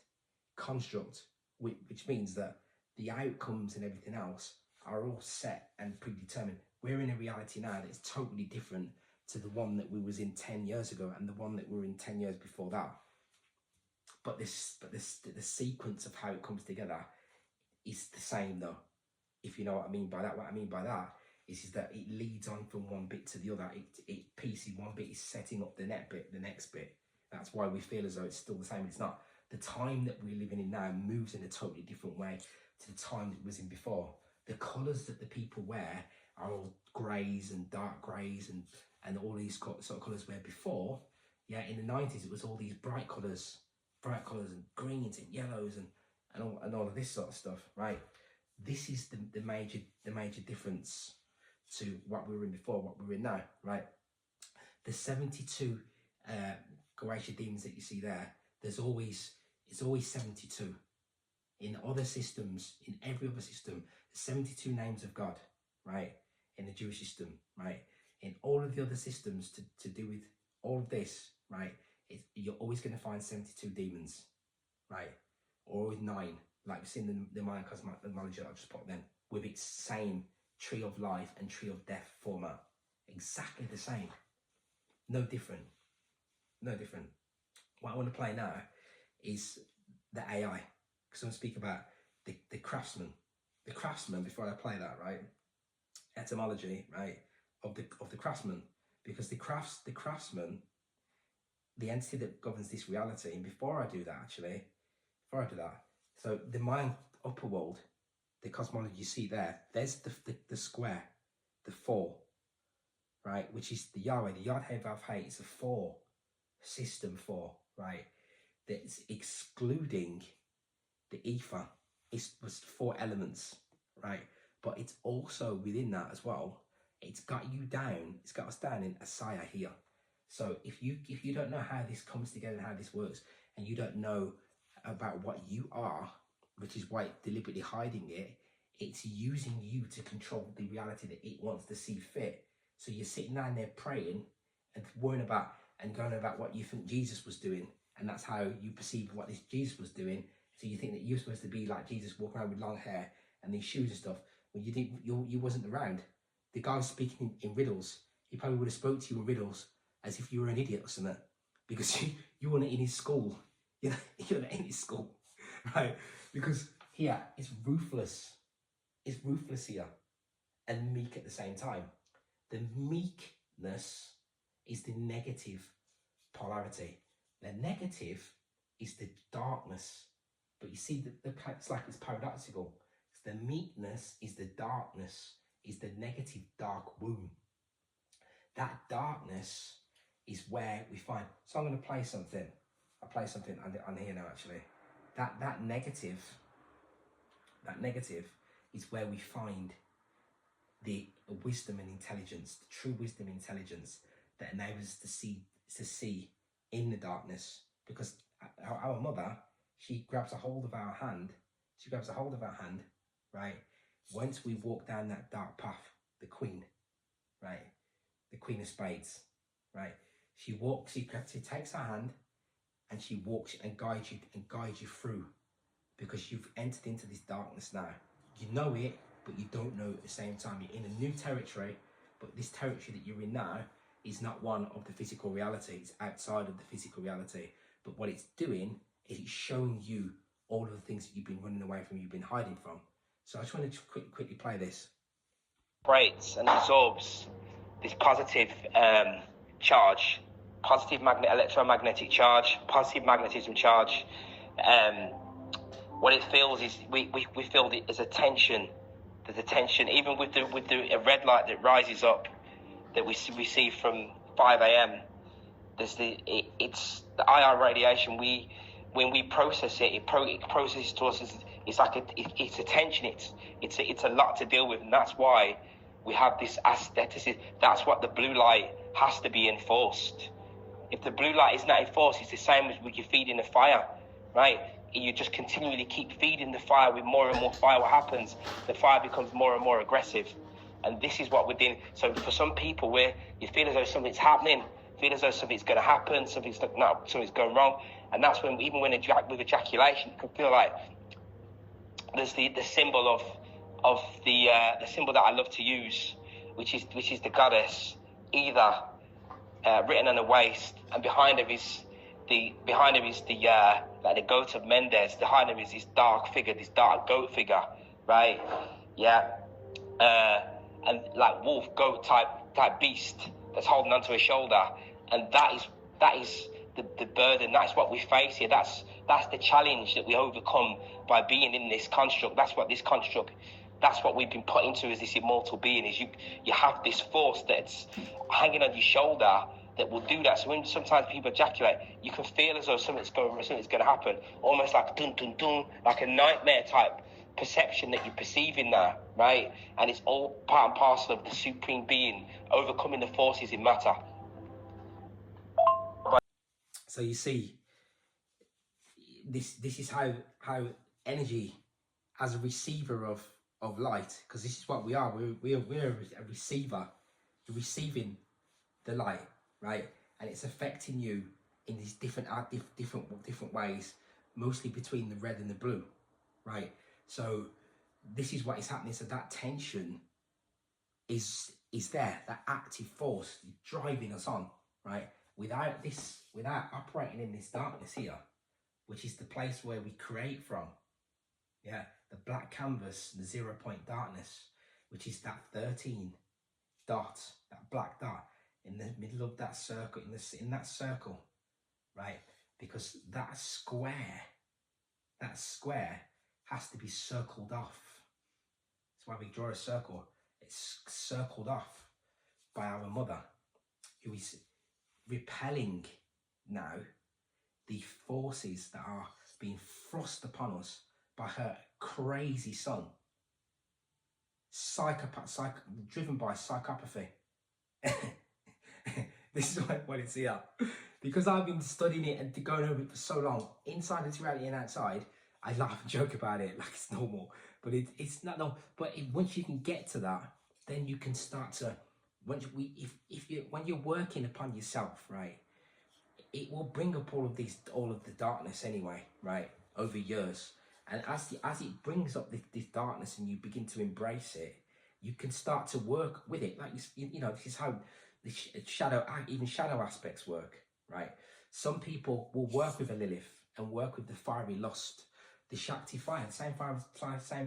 construct, which means that the outcomes and everything else are all set and predetermined. We're in a reality now that's totally different to the one that we was in 10 years ago and the one that we were in 10 years before that. But the sequence of how it comes together is the same though. If you know what I mean by that. What I mean by that is that it leads on from one bit to the other. It pieces one bit is setting up the next bit. That's why we feel as though it's still the same. It's not. The time that we're living in now moves in a totally different way to the time that it was in before. The colours that the people wear are all greys and dark greys and all these sort of colours, where before, yeah, in the 90s it was all these bright colours and greens and yellows and all of this sort of stuff, right? This is the major difference to what we were in before, what we're in now, right? The 72 Goetia demons that you see there, it's always 72. In other systems, in every other system, there's 72 names of God, right? In the Jewish system, right? In all of the other systems to do with all of this, right? You're always going to find 72 demons, right? Or with 9, like we've seen the Mayan cosmology that I just put then, with its same tree of life and tree of death format. Exactly the same. No different. No different. What I want to play now is the AI. Because I want to speak about the Craftsman. The Craftsman, before I play that, right? Etymology, right? Of the Craftsman. Because the Craftsman, the entity that governs this reality, and before I do that, so the Mayan upper world, the cosmology you see there's the square, the 4, right? Which is the Yahweh, the Yod He Vav He. It's a 4, system 4, right? That's excluding the ether. It was 4 elements, right? But it's also within that as well. It's got us down in Asaya here. So if you don't know how this comes together and how this works, and you don't know about what you are, which is why it's deliberately hiding it, it's using you to control the reality that it wants to see fit. So you're sitting down there praying and worrying about and going about what you think Jesus was doing, and that's how you perceive what this Jesus was doing. So you think that you're supposed to be like Jesus, walking around with long hair and these shoes and stuff. When you wasn't around. The guy was speaking in riddles. He probably would have spoke to you in riddles as if you were an idiot or something, because you weren't in his school. You're not in his school, right? Because here it's ruthless. It's ruthless here, and meek at the same time. The meekness is the negative polarity. The negative is the darkness. But you see, it's like it's paradoxical. The meekness is the darkness, is the negative dark womb. That darkness is where we find. So I'm going to play something. I'll play something on here now, actually. That negative is where we find the wisdom and intelligence, the true wisdom and intelligence that enables us to see in the darkness. Because our mother, she grabs a hold of our hand. Right? Once we walk down that dark path, the Queen, right? The Queen of Spades, right? She takes our hand and she walks and guides you through, because you've entered into this darkness now. You know it, but you don't know at the same time. You're in a new territory, but this territory that you're in now is not one of the physical reality. It's outside of the physical reality. But what it's doing is it's showing you all of the things that you've been running away from, you've been hiding from. So I just want to quickly play this. Vibrates and absorbs this positive charge, positive electromagnetic charge, positive magnetism charge. What it feels is we feel it as a tension. There's a tension, even with the red light that rises up that we see from 5 a.m. It's the IR radiation. When we process it, it processes to us as it's like it's a tension. It's a lot to deal with, and that's why we have this aestheticism. That's what the blue light has to be enforced. If the blue light is not enforced, it's the same as when you're feeding the fire, right? You just continually keep feeding the fire with more and more fire. What happens? The fire becomes more and more aggressive, and this is what we're doing. So for some people, where you feel as though something's happening, feel as though something's going to happen, something's going wrong, and that's when, even when with ejaculation, you can feel like there's the symbol of the symbol that I love to use, which is the goddess Either, written on the waist, and behind him is the like the goat of Mendes. Behind him is this dark figure, this dark goat figure, right? Yeah, and like wolf, goat type beast that's holding onto his shoulder, and that is the burden. That's what we face here. That's the challenge that we overcome by being in this construct. That's what we've been put into as this immortal being. Is you have this force that's hanging on your shoulder that will do that. So when sometimes people ejaculate, you can feel as though something's going to happen, almost like dun dun dun, like a nightmare type perception that you're perceiving there, right? And it's all part and parcel of the supreme being overcoming the forces in matter. So you see, this is how energy, as a receiver of light, because this is what we are. We're a receiver. You're receiving the light, right? And it's affecting you in these different ways, mostly between the red and the blue, right? So this is what is happening. So that tension is there, that active force driving us on, right? Without operating in this darkness here, which is the place where we create from, yeah, the black canvas, the 0 point darkness, which is that 13 dot, that black dot in the middle of that circle, in that circle, right? Because that square has to be circled off. That's why we draw a circle. It's circled off by our mother, who is repelling now the forces that are being thrust upon us by her crazy son, driven by psychopathy. This is what it's here, because I've been studying it and going over it for so long, inside its reality and outside. I laugh and joke about it like it's normal, but it's not. No, but once you can get to that, then you can start to. When you're working upon yourself, right, it will bring up all of the darkness anyway, right, over years. And as it brings up this darkness and you begin to embrace it, you can start to work with it. Like you know, this is how the shadow aspects work, right? Some people will work with a Lilith and work with the fiery lust, the Shakti fire, the same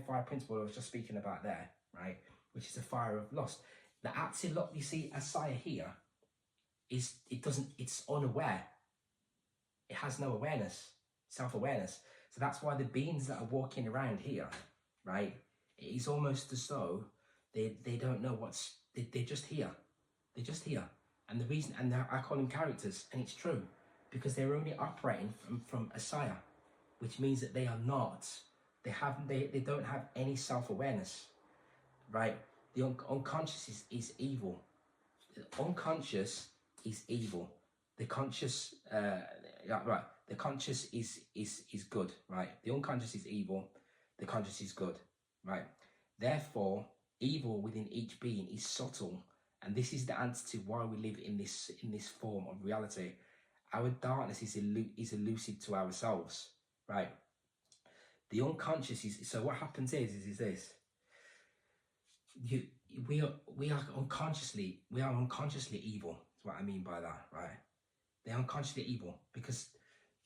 fire principle I was just speaking about there, right? Which is the fire of lust. The Atzilot, you see, Asaya here, it's unaware. It has no awareness, self-awareness. So that's why the beings that are walking around here, right, it is almost as though they don't know they're just here. They're just here. And the reason, and I call them characters, and it's true, because they're only operating from Asaya, which means that they are not, they don't have any self-awareness, right? The unconscious is evil. The unconscious is evil. The conscious, right? The conscious is good, right? The unconscious is evil. The conscious is good, right? Therefore, evil within each being is subtle, and this is the answer to why we live in this form of reality. Our darkness is elusive to ourselves, right? The unconscious is, so what happens is this. We are unconsciously evil. That's what I mean by that, right? They're unconsciously evil because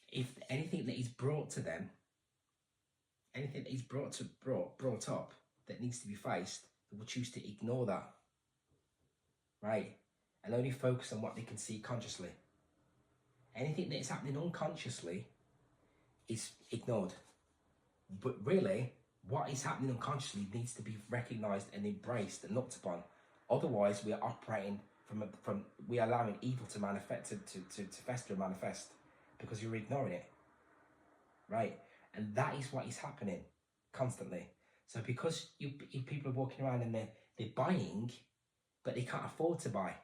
if anything that is brought to them, anything that is brought up that needs to be faced, they will choose to ignore that, right? And only focus on what they can see consciously. Anything that is happening unconsciously is ignored. But really, what is happening unconsciously needs to be recognised and embraced and looked upon. Otherwise, we are operating from we are allowing evil to manifest, to fester and manifest, because you're ignoring it, right? And that is what is happening constantly. So because people are walking around and they're buying, but they can't afford to buy.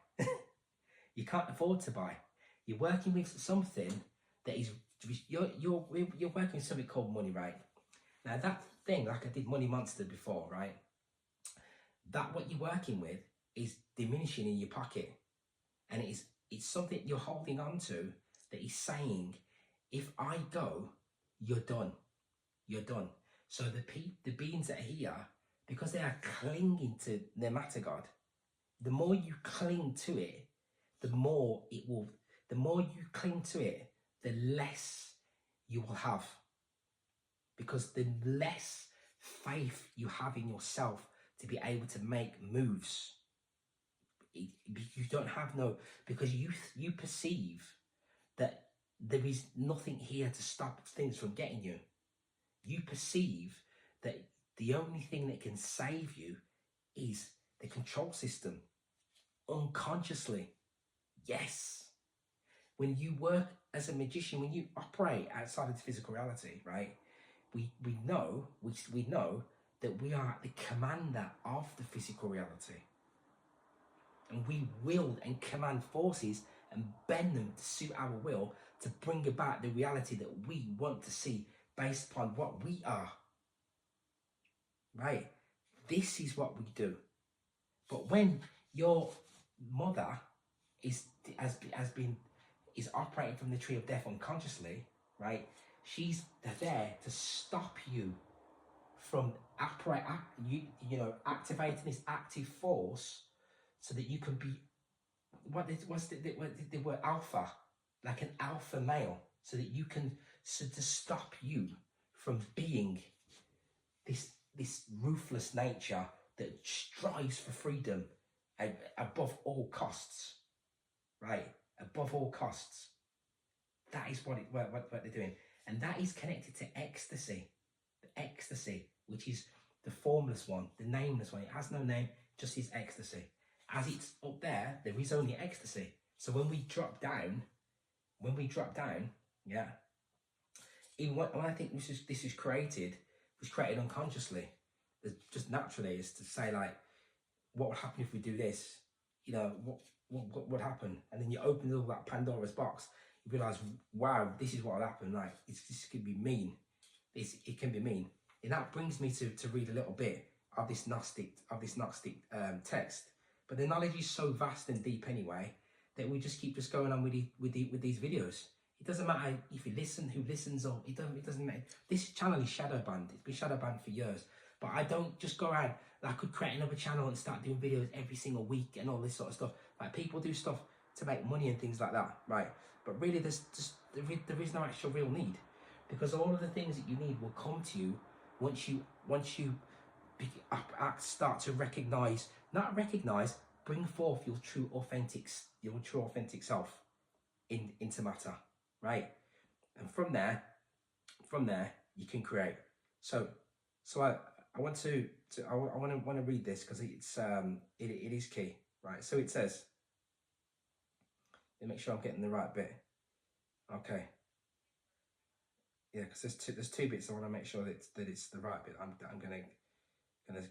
You can't afford to buy. You're working with something that is you're working with something called money, right? Now that thing, like I did Money Monster before, right? That what you're working with is diminishing in your pocket, and it's something you're holding on to that is saying, if I go, you're done. You're done. So the beings that are here, because they are clinging to their matter God, the more you cling to it, the more you cling to it, the less you will have. Because the less faith you have in yourself to be able to make moves, you don't have no, because you perceive that there is nothing here to stop things from getting you. You perceive that the only thing that can save you is the control system. Unconsciously, yes. When you work as a magician, when you operate outside of the physical reality, right? We know that we are the commander of the physical reality. And we will and command forces and bend them to suit our will to bring about the reality that we want to see based upon what we are. Right? This is what we do. But when your mother is operating from the tree of death unconsciously, right? She's there to stop you from activating this active force, so that you can be what's the word alpha, like an alpha male, so that you can to stop you from being this ruthless nature that strives for freedom above all costs, right? Above all costs. That is what they're doing, and that is connected to ecstasy. The ecstasy, which is the formless one, the nameless one. It has no name, just is ecstasy. As it's up there, there is only ecstasy. So when we drop down, yeah. Even when I think this is created, was created unconsciously, just naturally, is to say like, what would happen if we do this? You know, what would happen? And then you open all that Pandora's box, you realise, wow, this is what will happen. Like, this could be mean. It can be mean. And that brings me to read a little bit of this Gnostic text. But the knowledge is so vast and deep anyway that we just keep going on with these videos. It doesn't matter if you listen, who listens, or it doesn't matter. This channel is shadow banned. It's been shadow banned for years. But I don't just go around. I could create another channel and start doing videos every single week and all this sort of stuff. Like, people do stuff to make money and things like that, right? But really, there is no actual real need, because all of the things that you need will come to you once you start to bring forth your true authentic self into matter, right? And from there you can create. So I want to read this, because it is key, right? So it says, let me make sure I'm getting the right bit. Okay. Yeah, because there's two bits I want to make sure that it's the right bit. I'm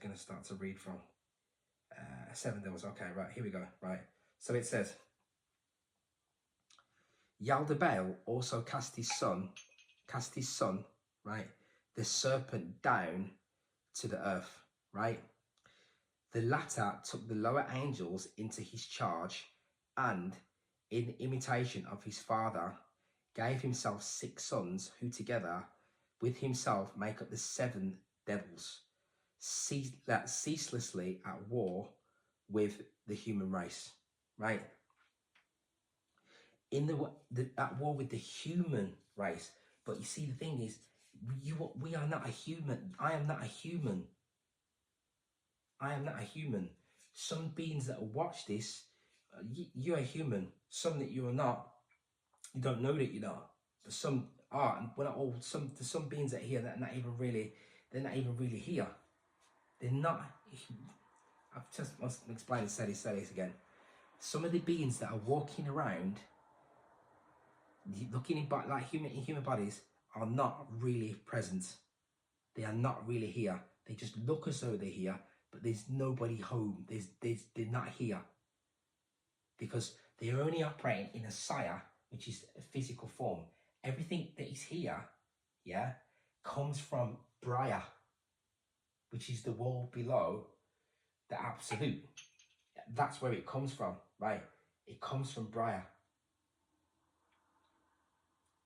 gonna start to read from. 7 devils. Okay, right, here we go. Right. So it says, Yaldabaoth also cast his son, right, the serpent, down to the earth, right? The latter took the lower angels into his charge, and, in imitation of his father, gave himself 6 sons, who together with himself make up the 7 devils, ceaselessly at war with the human race, right? At war with the human race. But you see, the thing is, we are not a human. I am not a human. Some beings that watch this, you're a human. Some that you are not. You don't know that you're not. But some are, and we're not all. There's some beings that are here that are not even really. They're not even really here. They're not. I've just must explain say this again. Some of the beings that are walking around, looking in human bodies, are not really present. They are not really here. They just look as though they're here, but there's nobody home. They're not here, because they're only operating in a saya, which is a physical form. Everything that is here, yeah, comes from Braya, which is the world below the absolute. That's where it comes from, right? It comes from Braya.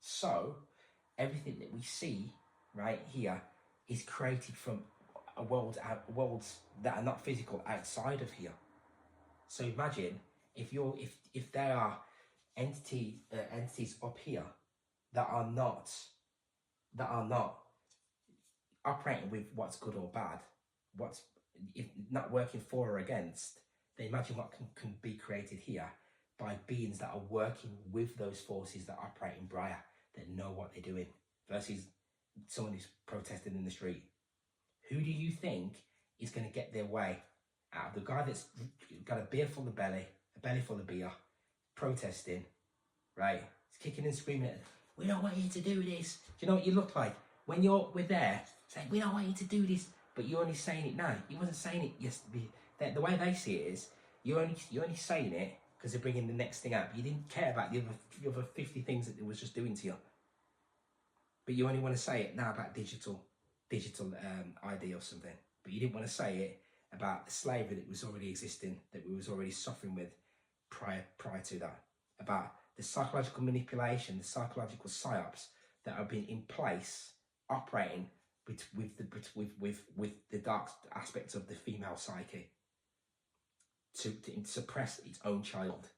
So everything that we see right here is created from worlds that are not physical outside of here. So imagine if there are entities up here that are not operating with what's good or bad, what's if not working for or against, then imagine what can be created here by beings that are working with those forces that operate in Briar, that know what they're doing, versus someone who's protesting in the street. Who do you think is going to get their way out of the guy that's got a belly full of beer, protesting, right? He's kicking and screaming at, we don't want you to do this. Do you know what you look like? When we're there, saying, we don't want you to do this, but you're only saying it now. You wasn't saying it yesterday. The way they see it is, you're only saying it because they're bringing the next thing up. You didn't care about the other 50 things that it was just doing to you. But you only want to say it now about digital ID or something. But you didn't want to say it about the slavery that was already existing, that we was already suffering with prior to that. About the psychological manipulation, the psychological psyops that have been in place, operating with the dark aspects of the female psyche to suppress its own child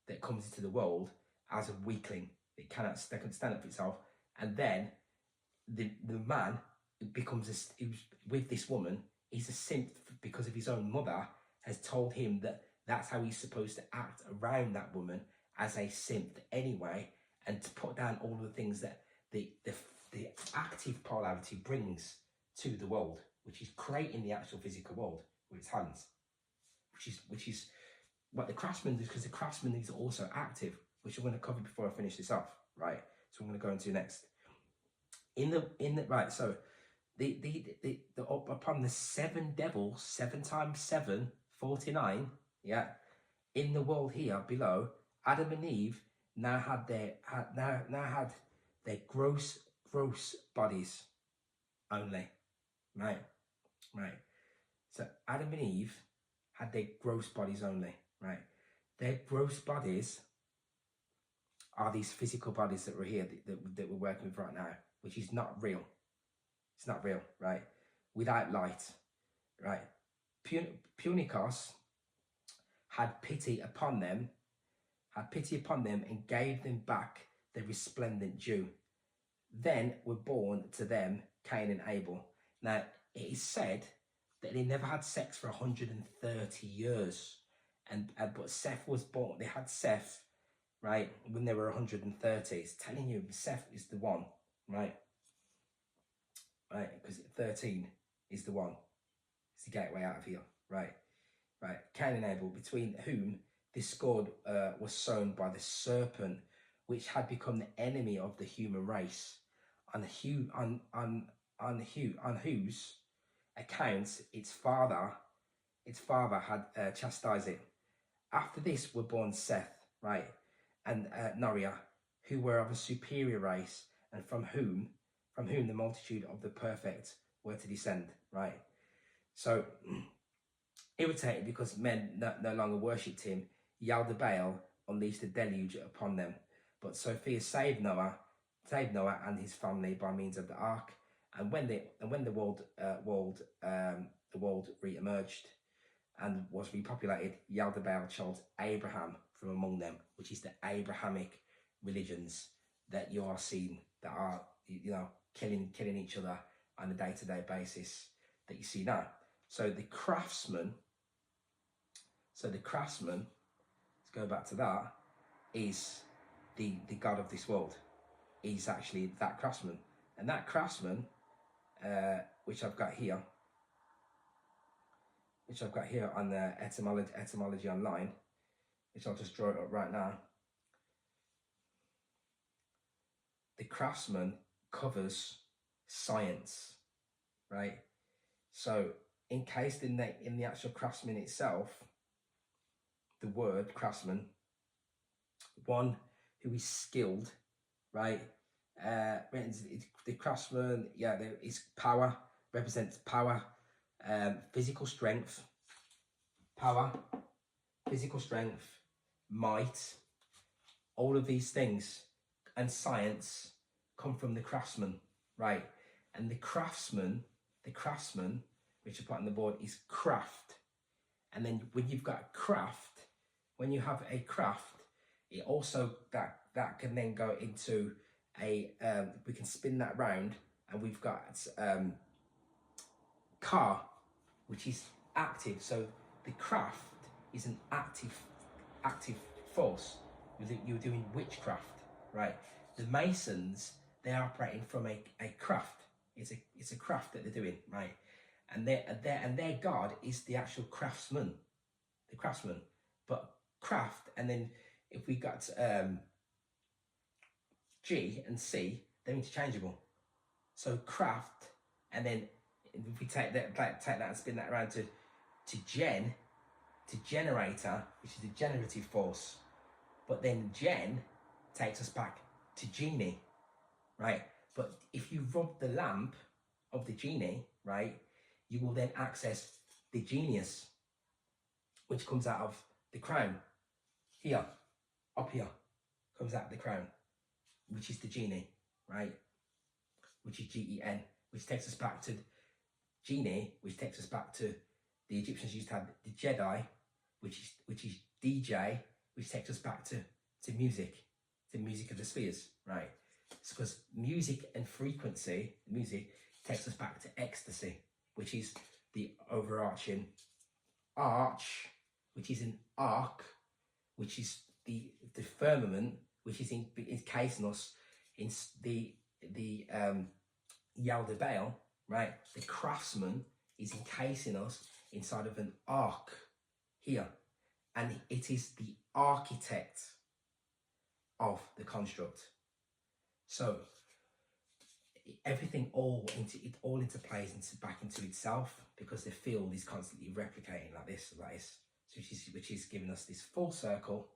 that comes into the world as a weakling. It cannot stand up for itself. And then the man becomes with this woman. He's a synth because of his own mother has told him that that's how he's supposed to act around that woman as a synth anyway, and to put down all of the things that the active polarity brings to the world, which is creating the actual physical world with its hands, which is what the Craftsman does, because the Craftsman is also active, which I'm going to cover before I finish this off, right? So I'm going to go into next. So the upon the 7 devils, 7 times 7, 49, yeah, in the world here below, Adam and Eve now had their gross bodies only, right. So Adam and Eve had their gross bodies only, right. Their gross bodies are these physical bodies that we're here, that we're working with right now, which is not real. It's not real, right? Without light, right? Punicos had pity upon them and gave them back the resplendent dew. Then were born to them Cain and Abel. Now, it is said that they never had sex for 130 years. But Seth was born, they had Seth, right, when they were 130. It's telling you Seth is the one, right? Right, because 13 is the one. It's the gateway out of here, right? Cain and Abel, between whom discord was sown by the serpent, which had become the enemy of the human race, on whose accounts its father had chastised it. After this were born Seth, right, and Noah, who were of a superior race, and from whom the multitude of the perfect were to descend, right? So, irritated because men no longer worshipped him, Yaldabaoth unleashed a deluge upon them. But Sophia saved Noah and his family by means of the ark. And when the world re-emerged and was repopulated, Yaldabaoth chose Abraham from among them, which is the Abrahamic religions that you are seeing that are, killing each other on a day-to-day basis that you see now. So the Craftsman, let's go back to that, is the God of this world. He's actually that Craftsman. And that Craftsman, which I've got here on the etymology online, which I'll just draw it up right now. The Craftsman covers science, right? So encased in the actual Craftsman itself, the word Craftsman, one who is skilled, right? The Craftsman, his power represents power, physical strength, might, all of these things, and science come from the Craftsman, right? And the craftsman, which I put on the board, is craft. And then when you've got craft, when you have a craft, it also that can then go into a we can spin that round, and we've got car, which is active. So the craft is an active force. You're doing witchcraft, right? The masons, they're operating from a craft. It's a craft that they're doing, right? And their god is the actual craftsman, the craftsman. But craft, and then if we got G and C, they're interchangeable. So craft, and then if we take that and spin that around to generator, which is the generative force. But then gen takes us back to genie, right? But if you rub the lamp of the genie, right, you will then access the genius, which comes out of the crown. Here, up here, comes out of the crown, which is the genie, right? Which is Gen, which takes us back to genie, which takes us back to the Egyptians used to have the Jedi, which is DJ, which takes us back to music, the music of the spheres, right? It's because music and frequency, music takes us back to ecstasy, which is the overarching arch, which is an arc, which is the firmament, which is encasing us in the Yalda Baal, right? The craftsman is encasing us inside of an arc here, and it is the architect of the construct. So everything all interplays back into itself, because the field is constantly replicating like this, so which is giving us this full circle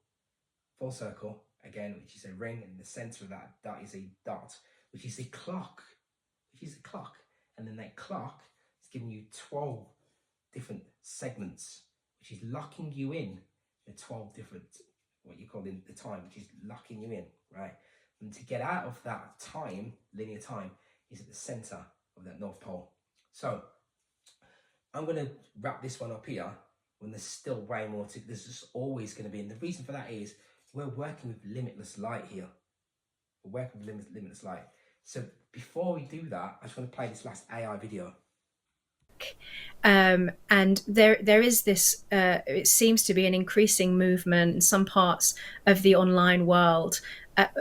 again, which is a ring, and the center of that is a dot, which is a clock, and then that clock is giving you 12 different segments, which is locking you in the 12 different, what you call in the time, which is locking you in, right? And to get out of that time, linear time, is at the center of that North Pole. So I'm going to wrap this one up here when there's still way more to, there's just always going to be, and the reason for that is we're working with limitless light here. We're working with limitless light. So before we do that, I just want to play this last AI video. And there is this, it seems to be an increasing movement in some parts of the online world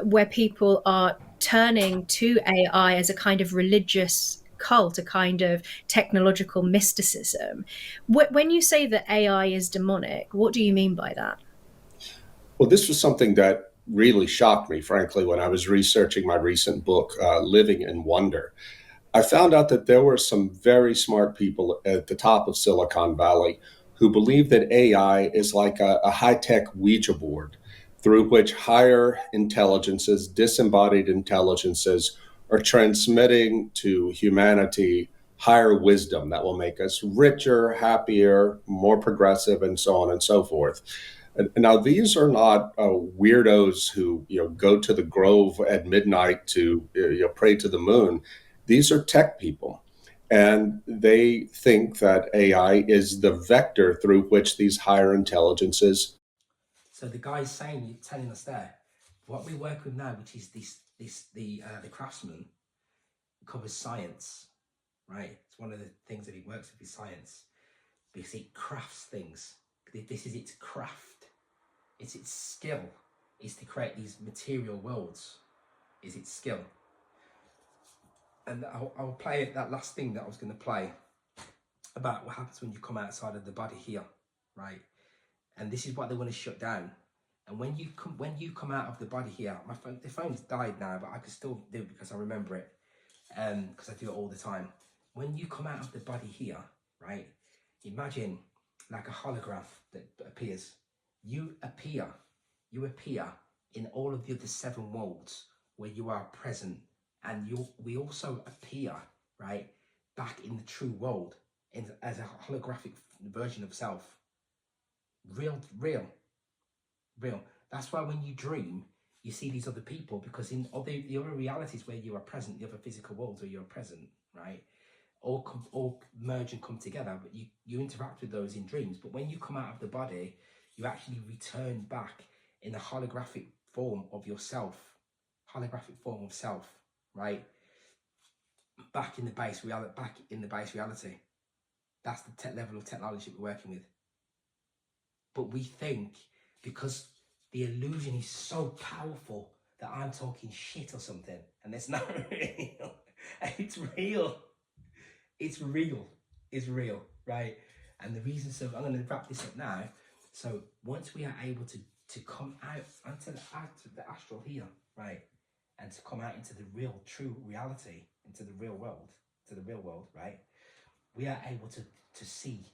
where people are turning to AI as a kind of religious cult, a kind of technological mysticism. When you say that AI is demonic, what do you mean by that? Well, this was something that really shocked me, frankly, when I was researching my recent book, Living in Wonder. I found out that there were some very smart people at the top of Silicon Valley who believe that AI is like a high-tech Ouija board through which higher intelligences, disembodied intelligences, are transmitting to humanity higher wisdom that will make us richer, happier, more progressive, and so on and so forth. Now, these are not weirdos who go to the grove at midnight to pray to the moon. These are tech people, and they think that AI is the vector through which these higher intelligences. So the guy's telling us there, what we work with now, which is the Craftsman, covers science, right? It's one of the things that he works with is science, because it crafts things. This is its craft. It's its skill, is to create these material worlds, is its skill. And I'll play that last thing that I was going to play about what happens when you come outside of the body here, right? And this is what they want to shut down. And when you come out of the body here, the phone's died now, but I can still do it because I remember it, because I do it all the time. When you come out of the body here, right? Imagine like a hologram that appears. You appear in all of the other 7 worlds where you are present, and we also appear, right, back in the true world as a holographic version of self. Real. That's why when you dream you see these other people, because in the other realities where you are present, the other physical worlds where you're present, right, all merge and come together, but you interact with those in dreams. But when you come out of the body, you actually return back in the holographic form of yourself, right, back in the base reality. That's the level of technology we're working with. But we think, because the illusion is so powerful, that I'm talking shit or something, and it's not real. It's real. It's real, right? And the reason, so I'm going to wrap this up now. So once we are able to come out onto the astral here, right, and to come out into the real, true reality, into the real world, right, we are able to see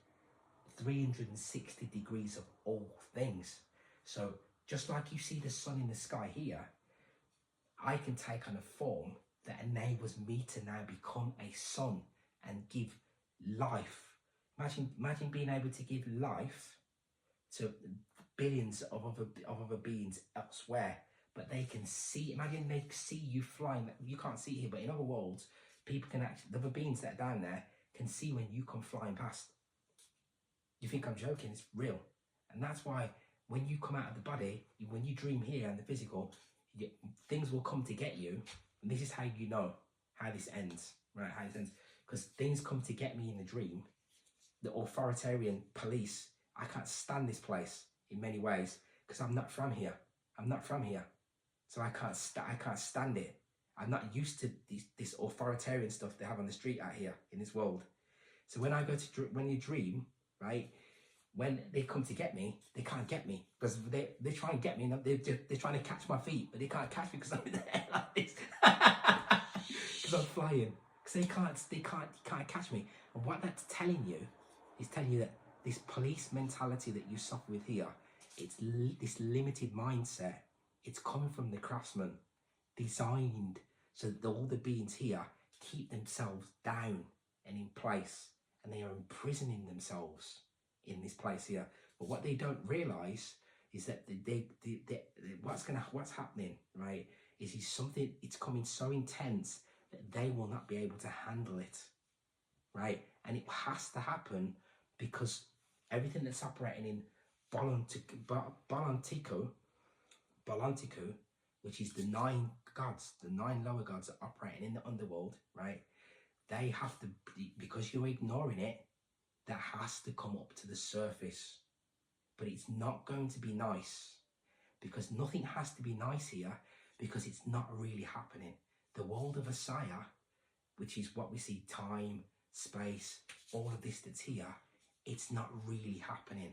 360 degrees of all things. So just like you see the sun in the sky here, I can take on a form that enables me to now become a sun and give life. Imagine being able to give life to billions of other beings elsewhere, but they can see. Imagine they see you flying. You can't see here, but in other worlds, people can actually, the other beings that are down there can see when you come flying past. You think I'm joking? It's real. And that's why when you come out of the body, when you dream here in the physical, things will come to get you. And this is how you know how this ends, right? How this ends. Because things come to get me in the dream. The authoritarian police, I can't stand this place in many ways, because I'm not from here. So I can't stand it. I'm not used to this authoritarian stuff they have on the street out here in this world. So when when you dream, right, when they come to get me, they can't get me, because they try and get me, and they're trying to catch my feet, but they can't catch me because I'm in the air like this, because I'm flying. Because they can't catch me. And what that's telling you is that this police mentality that you suffer with here, it's this limited mindset. It's coming from the Craftsman, designed so that all the beings here keep themselves down and in place, and they are imprisoning themselves in this place here. But what they don't realize is that what's happening, right, is something, it's coming so intense that they will not be able to handle it, right? And it has to happen because everything that's operating in Balantiku, which is the 9 gods, the 9 lower gods that are operating in the underworld, right? They have to, because you're ignoring it, that has to come up to the surface. But it's not going to be nice, because nothing has to be nice here, because it's not really happening. The world of Asaya, which is what we see, time, space, all of this that's here, it's not really happening.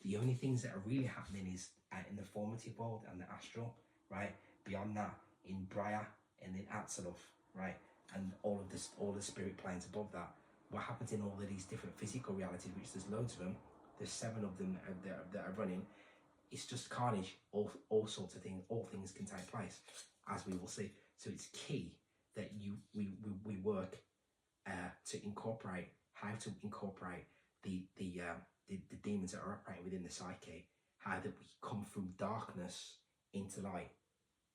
The only things that are really happening is in the formative world and the astral, right? Beyond that, in Braya and in Atzaluth, right? And all the spirit planes above that. What happens in all of these different physical realities, which there's loads of them, there's 7 of them that are running, it's just carnage, all sorts of things, all things can take place, as we will see. So it's key that we work to incorporate, how to incorporate the demons that are operating within the psyche, how that we come from darkness into light.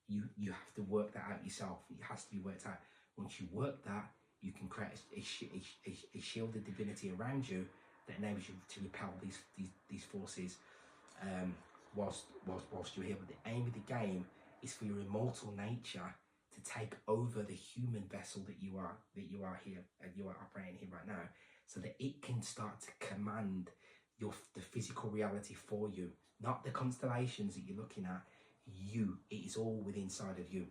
You have to work that out yourself. It has to be worked out. Once you work that, you can create a shield of divinity around you that enables you to repel these forces whilst you're here. But the aim of the game is for your immortal nature to take over the human vessel that you are here, and you are operating here right now, so that it can start to command the physical reality for you, not the constellations that you're looking at. It is all within inside of you.